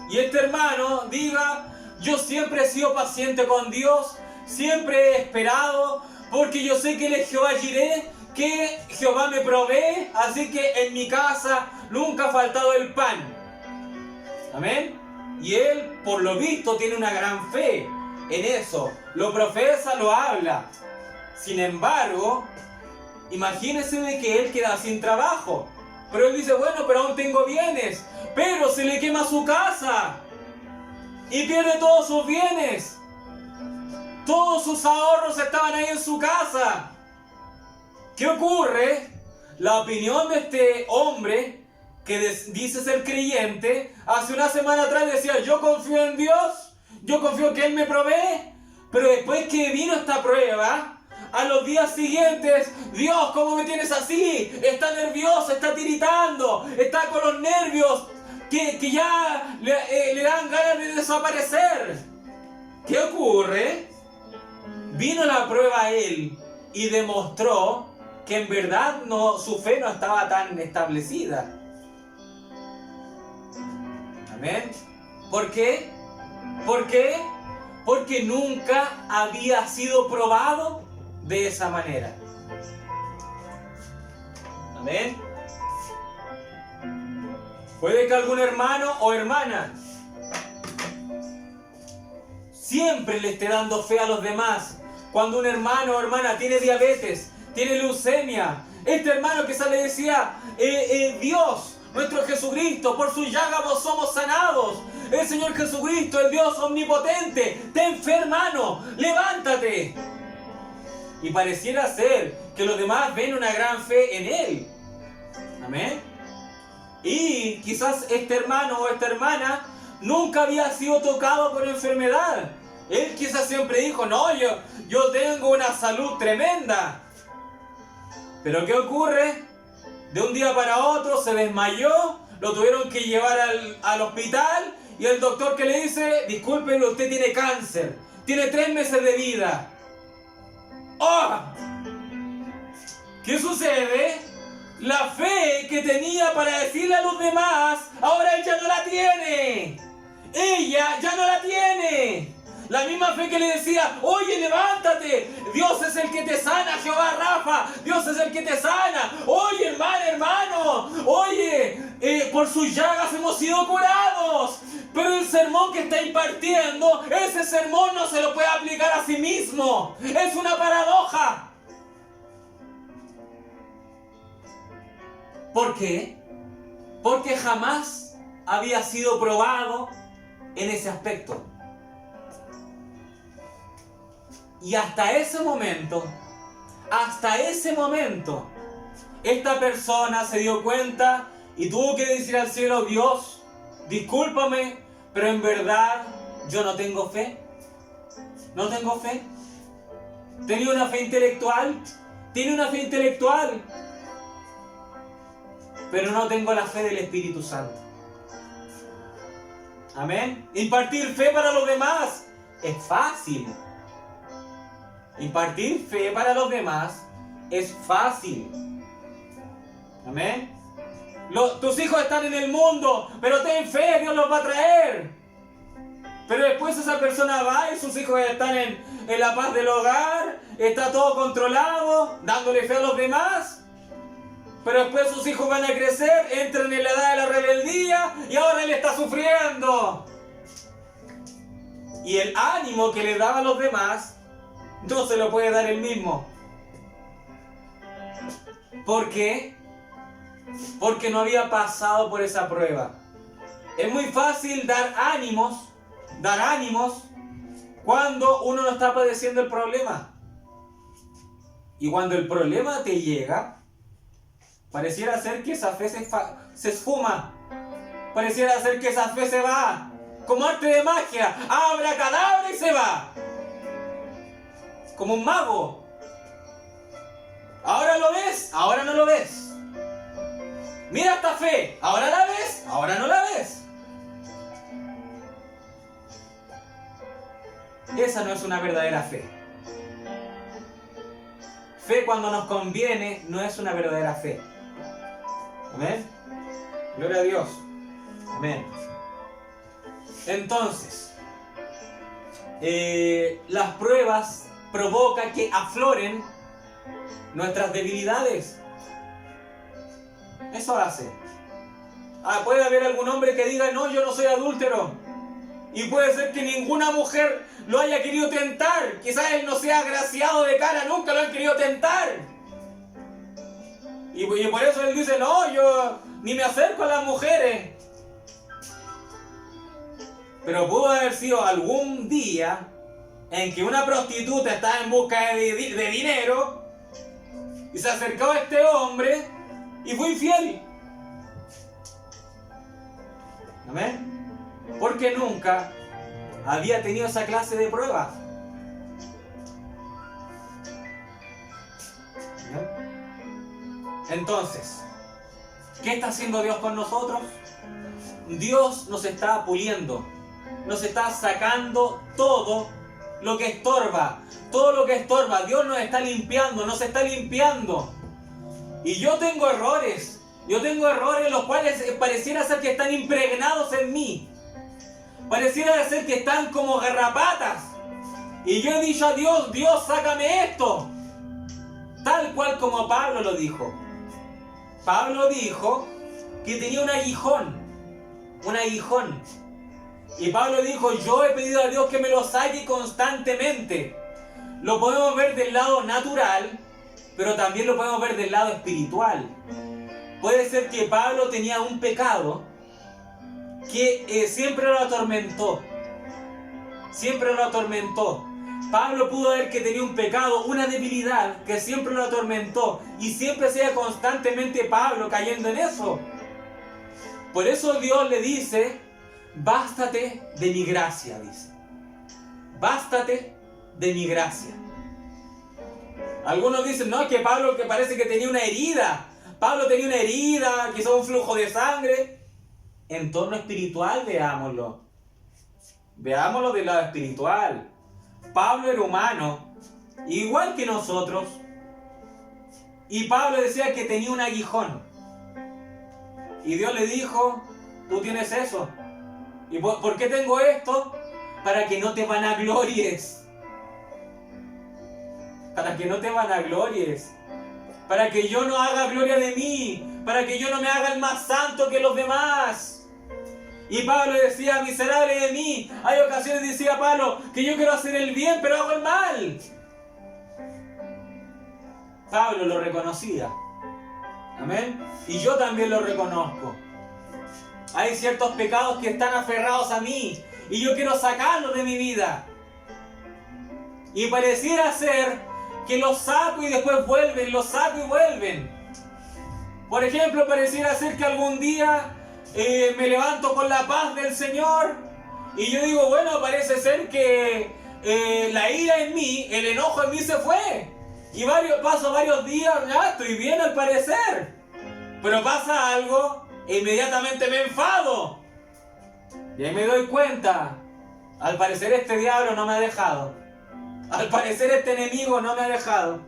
Y este hermano diga, yo siempre he sido paciente con Dios, siempre he esperado, porque yo sé que Él es Jehová Jireh, que Jehová me provee, así que en mi casa nunca ha faltado el pan. Amén. Y él, por lo visto, tiene una gran fe en eso. Lo profesa, lo habla. Sin embargo, imagínese de que él queda sin trabajo. Pero él dice, bueno, pero aún tengo bienes. Pero se le quema su casa. Y pierde todos sus bienes. Todos sus ahorros estaban ahí en su casa. ¿Qué ocurre? La opinión de este hombre, que dice ser creyente, hace una semana atrás decía, yo confío en Dios, yo confío que Él me provee, pero después que vino esta prueba, a los días siguientes, Dios, ¿cómo me tienes así? Está nervioso, está tiritando, está con los nervios que ya le dan ganas de desaparecer. ¿Qué ocurre? Vino la prueba a él y demostró que en verdad su fe no estaba tan establecida. Amén. ¿Por qué? ¿Por qué? Porque nunca había sido probado de esa manera. Amén. Puede que algún hermano o hermana siempre le esté dando fe a los demás. Cuando un hermano o hermana tiene diabetes, tiene leucemia, este hermano quizás le decía, Dios, nuestro Jesucristo, por su llaga vos somos sanados. El Señor Jesucristo, el Dios omnipotente, ten fe, hermano, levántate. Y pareciera ser que los demás ven una gran fe en Él. Amén. Y quizás este hermano o esta hermana nunca había sido tocado por enfermedad. Él quizás siempre dijo, no, yo tengo una salud tremenda. Pero ¿qué ocurre? De un día para otro se desmayó, lo tuvieron que llevar al hospital y el doctor que le dice, disculpe, usted tiene cáncer, tiene 3 meses de vida. ¡Oh! ¿Qué sucede? La fe que tenía para decirle a los demás, ahora ella no la tiene. Ella ya no la tiene. La misma fe que le decía, oye, levántate, Dios es el que te sana, Jehová Rafa, Dios es el que te sana. Oye, hermano, oye, por sus llagas hemos sido curados. Pero el sermón que está impartiendo, ese sermón no se lo puede aplicar a sí mismo. Es una paradoja. ¿Por qué? Porque jamás había sido probado en ese aspecto. Y hasta ese momento, esta persona se dio cuenta y tuvo que decir al cielo, Dios, discúlpame, pero en verdad yo no tengo fe. No tengo fe. Tenía una fe intelectual, tiene una fe intelectual, pero no tengo la fe del Espíritu Santo. Amén. Impartir fe para los demás es fácil. Impartir fe para los demás es fácil. Amén. Tus hijos están en el mundo, pero ten fe, Dios los va a traer. Pero después esa persona va y sus hijos están en la paz del hogar, está todo controlado, dándole fe a los demás. Pero después sus hijos van a crecer, entran en la edad de la rebeldía y ahora él está sufriendo. Y el ánimo que le daba a los demás no se lo puede dar él mismo. ¿Por qué? Porque no había pasado por esa prueba. Es muy fácil dar ánimos cuando uno no está padeciendo el problema. Y cuando el problema te llega, pareciera ser que esa fe se esfuma. Pareciera ser que esa fe se va. Como arte de magia. Abracadabra y se va. Como un mago. Ahora lo ves, ahora no lo ves. Mira esta fe. Ahora la ves, ahora no la ves. Esa no es una verdadera fe. Fe cuando nos conviene no es una verdadera fe. Amén. Gloria a Dios. Amén. Entonces, las pruebas provocan que afloren nuestras debilidades. Eso hace. Puede haber algún hombre que diga, no, yo no soy adúltero. Y puede ser que ninguna mujer lo haya querido tentar. Quizás él no sea agraciado de cara, nunca lo han querido tentar. Y por eso él dice, no, yo ni me acerco a las mujeres. Pero pudo haber sido algún día en que una prostituta estaba en busca de dinero y se acercó a este hombre y fue infiel. Amén. Porque nunca había tenido esa clase de pruebas. Entonces, ¿qué está haciendo Dios con nosotros? Dios nos está puliendo, nos está sacando todo lo que estorba, todo lo que estorba. Dios nos está limpiando, nos está limpiando. Y yo tengo errores los cuales pareciera ser que están impregnados en mí. Pareciera ser que están como garrapatas. Y yo he dicho a Dios, Dios, sácame esto. Tal cual como Pablo lo dijo. Pablo dijo que tenía un aguijón. Un aguijón. Y Pablo dijo, yo he pedido a Dios que me lo saque constantemente. Lo podemos ver del lado natural, pero también lo podemos ver del lado espiritual. Puede ser que Pablo tenía un pecado que siempre lo atormentó. Siempre lo atormentó. Pablo pudo ver que tenía un pecado, una debilidad que siempre lo atormentó. Y siempre sea constantemente Pablo cayendo en eso. Por eso Dios le dice, bástate de mi gracia, dice. Bástate de mi gracia. Algunos dicen, no, que Pablo que parece que tenía una herida. Pablo tenía una herida, quizá un flujo de sangre. En torno espiritual, veámoslo. Veámoslo del lado espiritual. Pablo era humano, igual que nosotros. Y Pablo decía que tenía un aguijón. Y Dios le dijo, tú tienes eso. ¿Y por qué tengo esto? Para que no te vanaglories. Para que no te vanaglories. Para que yo no haga gloria de mí. Para que yo no me haga el más santo que los demás. Y Pablo decía, miserable de mí. Hay ocasiones, decía Pablo, que yo quiero hacer el bien, pero hago el mal. Pablo lo reconocía. Amén. Y yo también lo reconozco. Hay ciertos pecados que están aferrados a mí. Y yo quiero sacarlos de mi vida. Y pareciera ser que los saco y después vuelven. Los saco y vuelven. Por ejemplo, pareciera ser que algún día me levanto con la paz del Señor. Y yo digo, bueno, parece ser que la ira en mí, el enojo en mí se fue. Y paso varios días, ya estoy bien al parecer. Pero pasa algo e inmediatamente me enfado. Y ahí me doy cuenta, al parecer este diablo no me ha dejado. Al parecer este enemigo no me ha dejado.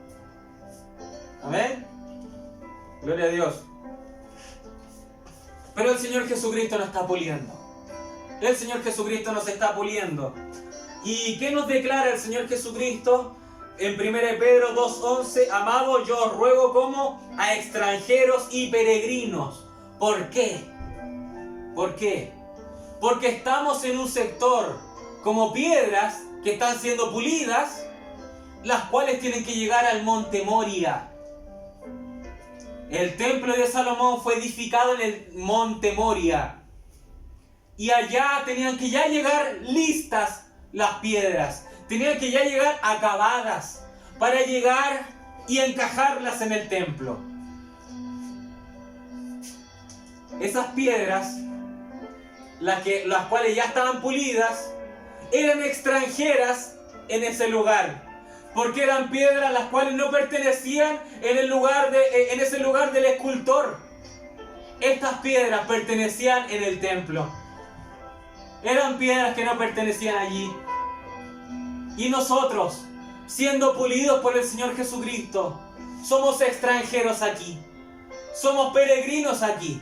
Amén. Gloria a Dios. Pero el Señor Jesucristo nos está puliendo. El Señor Jesucristo nos está puliendo. ¿Y qué nos declara el Señor Jesucristo? En 1 Pedro 2:11, amado, yo os ruego como a extranjeros y peregrinos. ¿Por qué? ¿Por qué? Porque estamos en un sector como piedras que están siendo pulidas, las cuales tienen que llegar al monte Moria. El templo de Salomón fue edificado en el monte Moria. Y allá tenían que ya llegar listas las piedras. Tenían que ya llegar acabadas para llegar y encajarlas en el templo. Esas piedras, las cuales ya estaban pulidas, eran extranjeras en ese lugar, porque eran piedras las cuales no pertenecían en ese lugar del escultor. Estas piedras pertenecían en el templo. Eran piedras que no pertenecían allí. Y nosotros, siendo pulidos por el Señor Jesucristo, somos extranjeros aquí. Somos peregrinos aquí.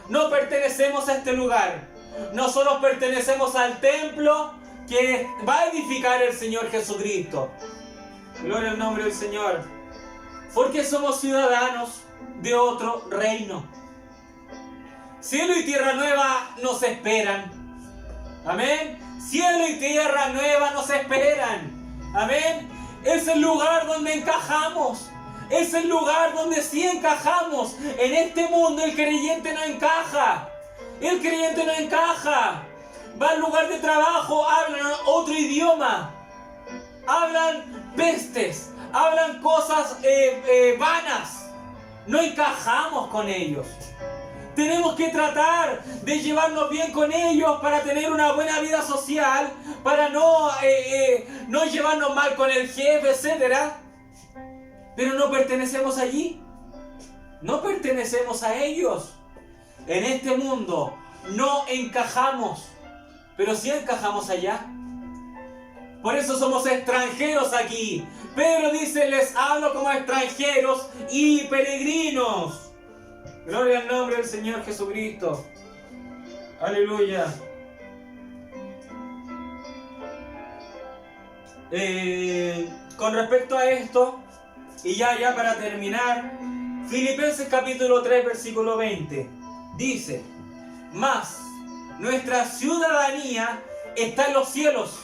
No pertenecemos a este lugar. Nosotros pertenecemos al templo que va a edificar el Señor Jesucristo. Gloria al nombre del Señor. Porque somos ciudadanos de otro reino. Cielo y tierra nueva nos esperan. Amén. Cielo y tierra nueva nos esperan. Amén. Es el lugar donde encajamos. Es el lugar donde sí encajamos. En este mundo el creyente no encaja. El creyente no encaja. Va al lugar de trabajo, hablan otro idioma. Hablan pestes. Hablan cosas vanas. No encajamos con ellos. Tenemos que tratar de llevarnos bien con ellos para tener una buena vida social, para no llevarnos mal con el jefe, etc. Pero no pertenecemos allí. No pertenecemos a ellos. En este mundo no encajamos, pero sí encajamos allá. Por eso somos extranjeros aquí. Pedro dice, les hablo como extranjeros y peregrinos. Gloria al nombre del Señor Jesucristo. Aleluya. Con respecto a esto, y ya para terminar, Filipenses capítulo 3, versículo 20, dice, mas nuestra ciudadanía está en los cielos,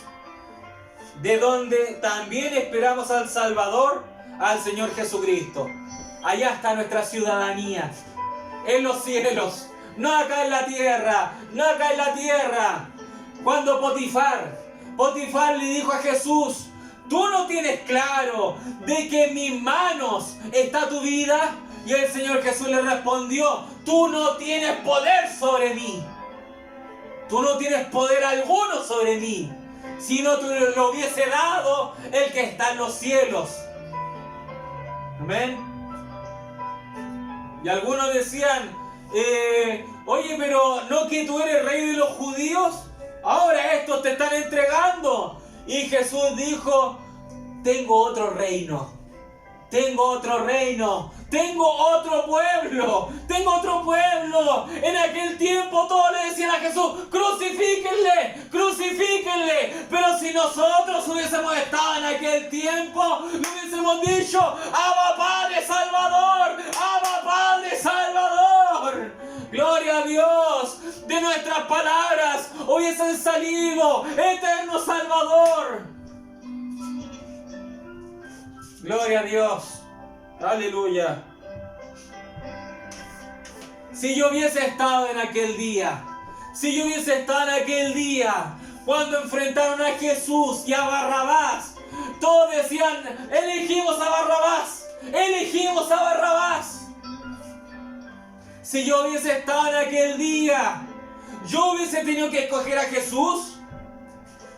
de donde también esperamos al Salvador, al Señor Jesucristo. Allá está nuestra ciudadanía. En los cielos, no acá en la tierra, no acá en la tierra. Cuando Potifar le dijo a Jesús, ¿tú no tienes claro de que en mis manos está tu vida? Y el Señor Jesús le respondió, tú no tienes poder sobre mí. Tú no tienes poder alguno sobre mí, si no te lo hubiese dado el que está en los cielos. Amén. Y algunos decían, oye, pero ¿no que tú eres rey de los judíos? Ahora estos te están entregando. Y Jesús dijo, tengo otro reino. Tengo otro reino. Tengo otro pueblo. Tengo otro pueblo. En aquel tiempo todos le decían a Jesús, crucifíquenle, crucifíquenle. Pero si nosotros hubiésemos estado en aquel tiempo, le hubiésemos dicho, Abba Padre Salvador, Abba Padre Salvador. Gloria a Dios. De nuestras palabras hubiesen salido eterno Salvador. Gloria a Dios. Aleluya. Si yo hubiese estado en aquel día, cuando enfrentaron a Jesús y a Barrabás, todos decían, elegimos a Barrabás, elegimos a Barrabás. Si yo hubiese estado en aquel día, yo hubiese tenido que escoger a Jesús.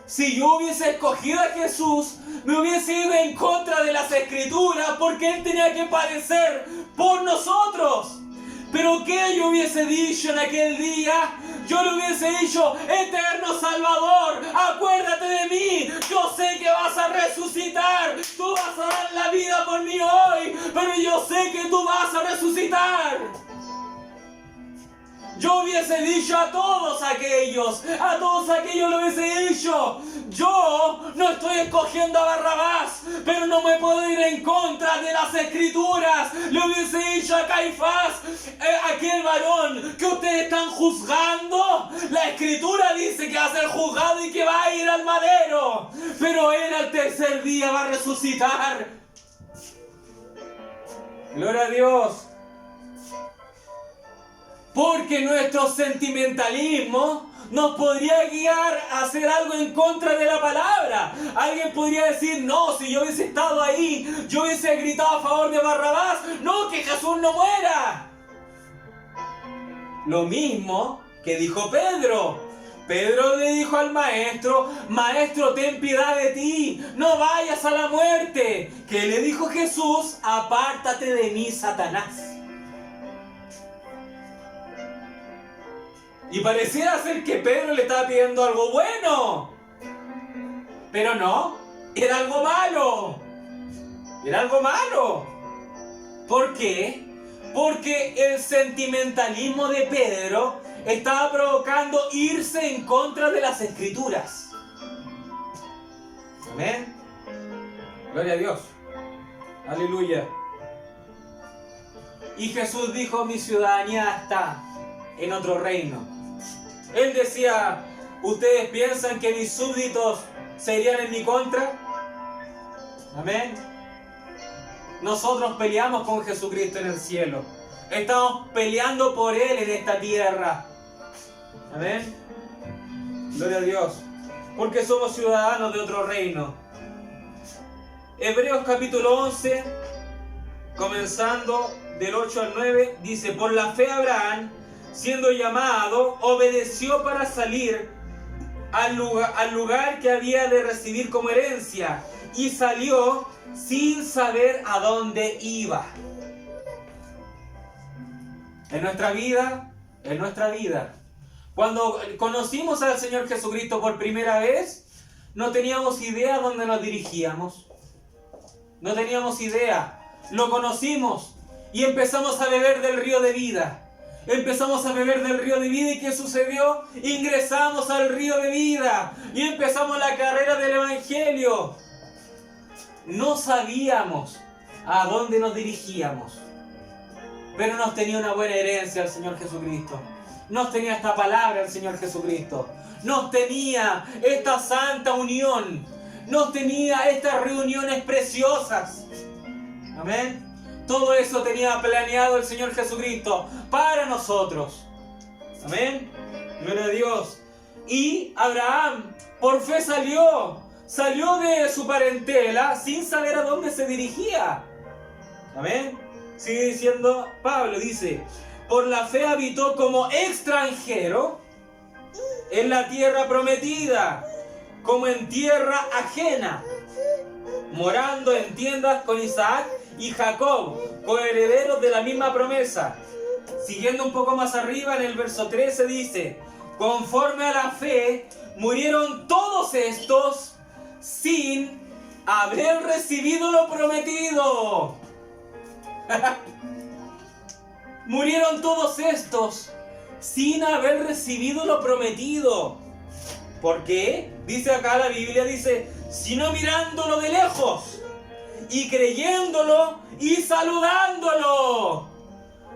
Si yo hubiese escogido a Jesús, me hubiese ido en contra de las Escrituras, porque Él tenía que padecer por nosotros. Pero ¿qué yo hubiese dicho en aquel día? Yo le hubiese dicho, eterno Salvador, acuérdate de mí. Yo sé que vas a resucitar. Tú vas a dar la vida por mí hoy, pero yo sé que tú vas a resucitar. Yo hubiese dicho a todos aquellos le hubiese dicho, yo no estoy escogiendo a Barrabás, pero no me puedo ir en contra de las Escrituras. Le hubiese dicho a Caifás, aquel varón que ustedes están juzgando, la Escritura dice que va a ser juzgado y que va a ir al madero, pero él al tercer día va a resucitar. Gloria a Dios. Porque nuestro sentimentalismo nos podría guiar a hacer algo en contra de la palabra. Alguien podría decir, no, si yo hubiese estado ahí, yo hubiese gritado a favor de Barrabás. No, que Jesús no muera. Lo mismo que dijo Pedro. Pedro le dijo al maestro, maestro, ten piedad de ti, no vayas a la muerte. ¿Qué le dijo Jesús? Apártate de mí, Satanás. Y pareciera ser que Pedro le estaba pidiendo algo bueno. Pero no, era algo malo. Era algo malo. ¿Por qué? Porque el sentimentalismo de Pedro estaba provocando irse en contra de las Escrituras. Amén. Gloria a Dios. Aleluya. Y Jesús dijo, mi ciudadanía está en otro reino. Él decía, ¿ustedes piensan que mis súbditos se irían en mi contra? Amén. Nosotros peleamos con Jesucristo en el cielo. Estamos peleando por Él en esta tierra. Amén. Gloria a Dios. Porque somos ciudadanos de otro reino. Hebreos capítulo 11, comenzando del 8 al 9, dice, por la fe Abraham, siendo llamado, obedeció para salir al lugar que había de recibir como herencia, y salió sin saber a dónde iba. En nuestra vida, cuando conocimos al Señor Jesucristo por primera vez, no teníamos idea a dónde nos dirigíamos. No teníamos idea. Lo conocimos y empezamos a beber del río de vida. Empezamos a beber del río de vida, ¿y qué sucedió? Ingresamos al río de vida y empezamos la carrera del Evangelio. No sabíamos a dónde nos dirigíamos, pero nos tenía una buena herencia el Señor Jesucristo. Nos tenía esta palabra el Señor Jesucristo. Nos tenía esta santa unión. Nos tenía estas reuniones preciosas. Amén. Todo eso tenía planeado el Señor Jesucristo para nosotros. Amén. Gloria a Dios. Y Abraham por fe salió de su parentela sin saber a dónde se dirigía. Amén. Sigue diciendo Pablo, dice, por la fe habitó como extranjero en la tierra prometida, como en tierra ajena, morando en tiendas con Isaac y Jacob, coherederos de la misma promesa. Siguiendo un poco más arriba, en el verso 13 dice, conforme a la fe, murieron todos estos sin haber recibido lo prometido. Murieron todos estos sin haber recibido lo prometido. ¿Por qué? Dice acá la Biblia, dice, sino mirándolo de lejos y creyéndolo y saludándolo.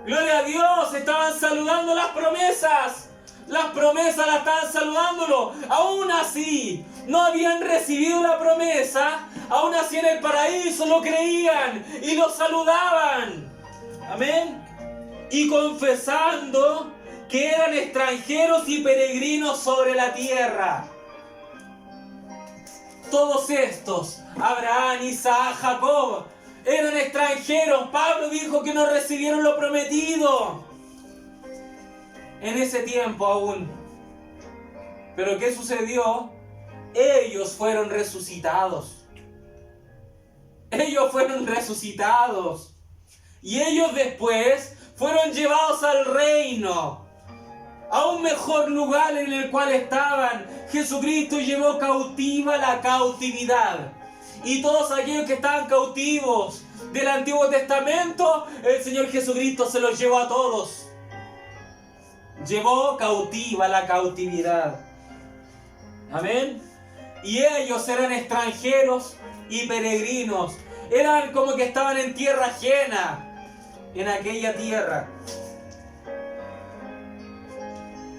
Gloria a Dios, estaban saludando las promesas. Las promesas las estaban saludándolo. Aún así, no habían recibido la promesa. Aún así en el paraíso lo creían y lo saludaban. Amén. Y confesando que eran extranjeros y peregrinos sobre la tierra. Todos estos, Abraham, Isaac, Jacob, eran extranjeros. Pablo dijo que no recibieron lo prometido en ese tiempo aún. Pero ¿qué sucedió? Ellos fueron resucitados. Ellos fueron resucitados. Y ellos después fueron llevados al reino, a un mejor lugar en el cual estaban. Jesucristo llevó cautiva la cautividad. Y todos aquellos que estaban cautivos del Antiguo Testamento, el Señor Jesucristo se los llevó a todos. Llevó cautiva la cautividad. Amén. Y ellos eran extranjeros y peregrinos. Eran como que estaban en tierra ajena, en aquella tierra.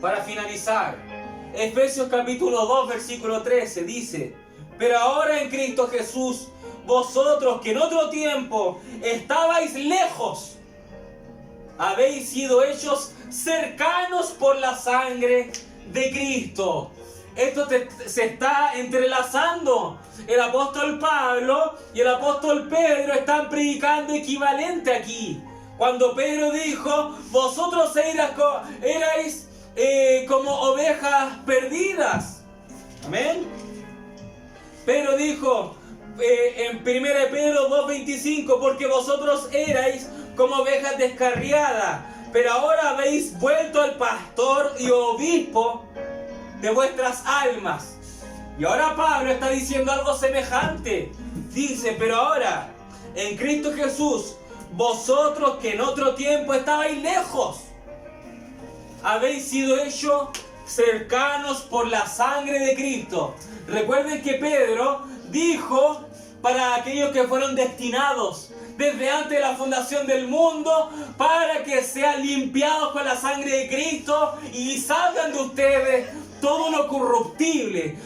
Para finalizar, Efesios capítulo 2, versículo 13 dice, pero ahora en Cristo Jesús, vosotros que en otro tiempo estabais lejos, habéis sido hechos cercanos por la sangre de Cristo. Esto se está entrelazando. El apóstol Pablo y el apóstol Pedro están predicando equivalente aquí. Cuando Pedro dijo, vosotros erais como ovejas perdidas. Amén. Pedro dijo en 1 Pedro 2:25, porque vosotros erais como ovejas descarriadas, pero ahora habéis vuelto al pastor y obispo de vuestras almas. Y ahora Pablo está diciendo algo semejante. Dice, pero ahora, en Cristo Jesús, vosotros que en otro tiempo estabais lejos, habéis sido hechos cercanos por la sangre de Cristo. Recuerden que Pedro dijo para aquellos que fueron destinados desde antes de la fundación del mundo, para que sean limpiados con la sangre de Cristo y salgan de ustedes todo lo corruptible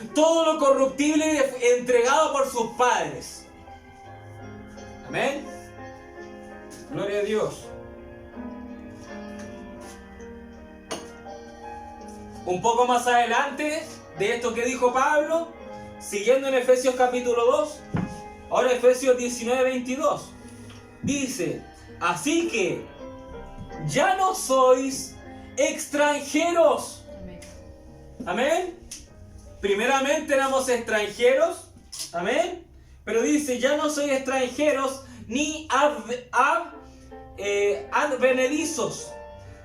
entregado por sus padres. Amén. Gloria a Dios. Un poco más adelante de esto que dijo Pablo, siguiendo en Efesios capítulo 2, ahora Efesios 19:22, dice, así que ya no sois extranjeros. Amén. Primeramente éramos extranjeros. Amén. Pero dice, ya no sois extranjeros ni advenedizos,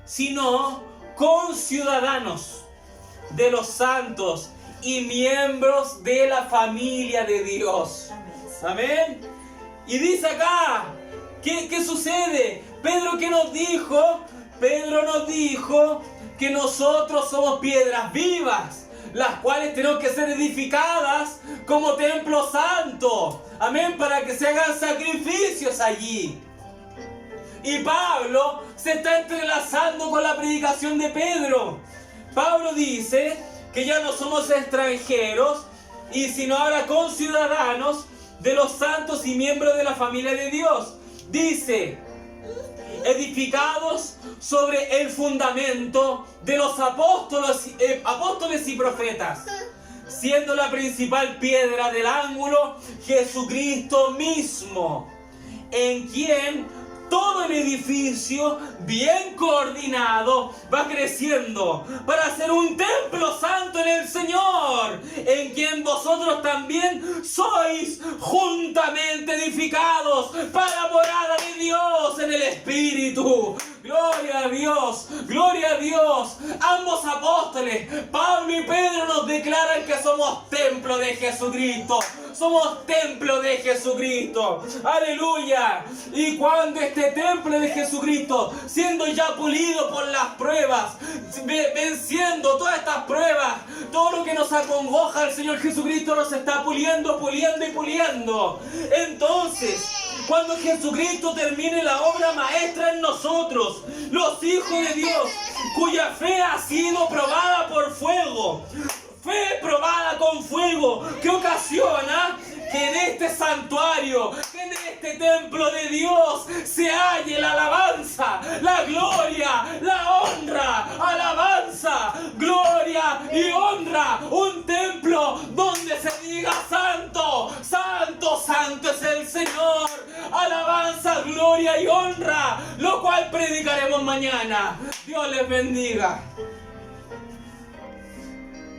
sino conciudadanos de los santos y miembros de la familia de Dios. Amén. Y dice acá, ¿qué sucede? Pedro, ¿qué nos dijo? Pedro nos dijo que nosotros somos piedras vivas, las cuales tenemos que ser edificadas como templo santo. Amén, para que se hagan sacrificios allí. Y Pablo se está entrelazando con la predicación de Pedro. Pablo dice que ya no somos extranjeros, y sino ahora conciudadanos de los santos y miembros de la familia de Dios. Dice, edificados sobre el fundamento de los apóstoles y profetas, siendo la principal piedra del ángulo Jesucristo mismo, en quien todo el edificio, bien coordinado, va creciendo para ser un templo santo en el Señor, en quien vosotros también sois juntamente edificados para morada de Dios en el Espíritu. Gloria a Dios, gloria a Dios. Ambos apóstoles, Pablo y Pedro, nos declaran que somos templo de Jesucristo. Somos templo de Jesucristo. Aleluya. Y cuando este templo de Jesucristo, siendo ya pulido por las pruebas, venciendo todas estas pruebas, todo lo que nos acongoja, el Señor Jesucristo nos está puliendo y puliendo. Entonces, cuando Jesucristo termine la obra maestra en nosotros, los hijos de Dios, cuya fe ha sido probada por fuego, fe probada con fuego, que ocasiona que en este santuario, que en este templo de Dios se halle la alabanza, la gloria, la honra, alabanza, gloria y honra. Un templo donde se diga santo, santo, santo es el Señor. Alabanza, gloria y honra, lo cual predicaremos mañana. Dios les bendiga.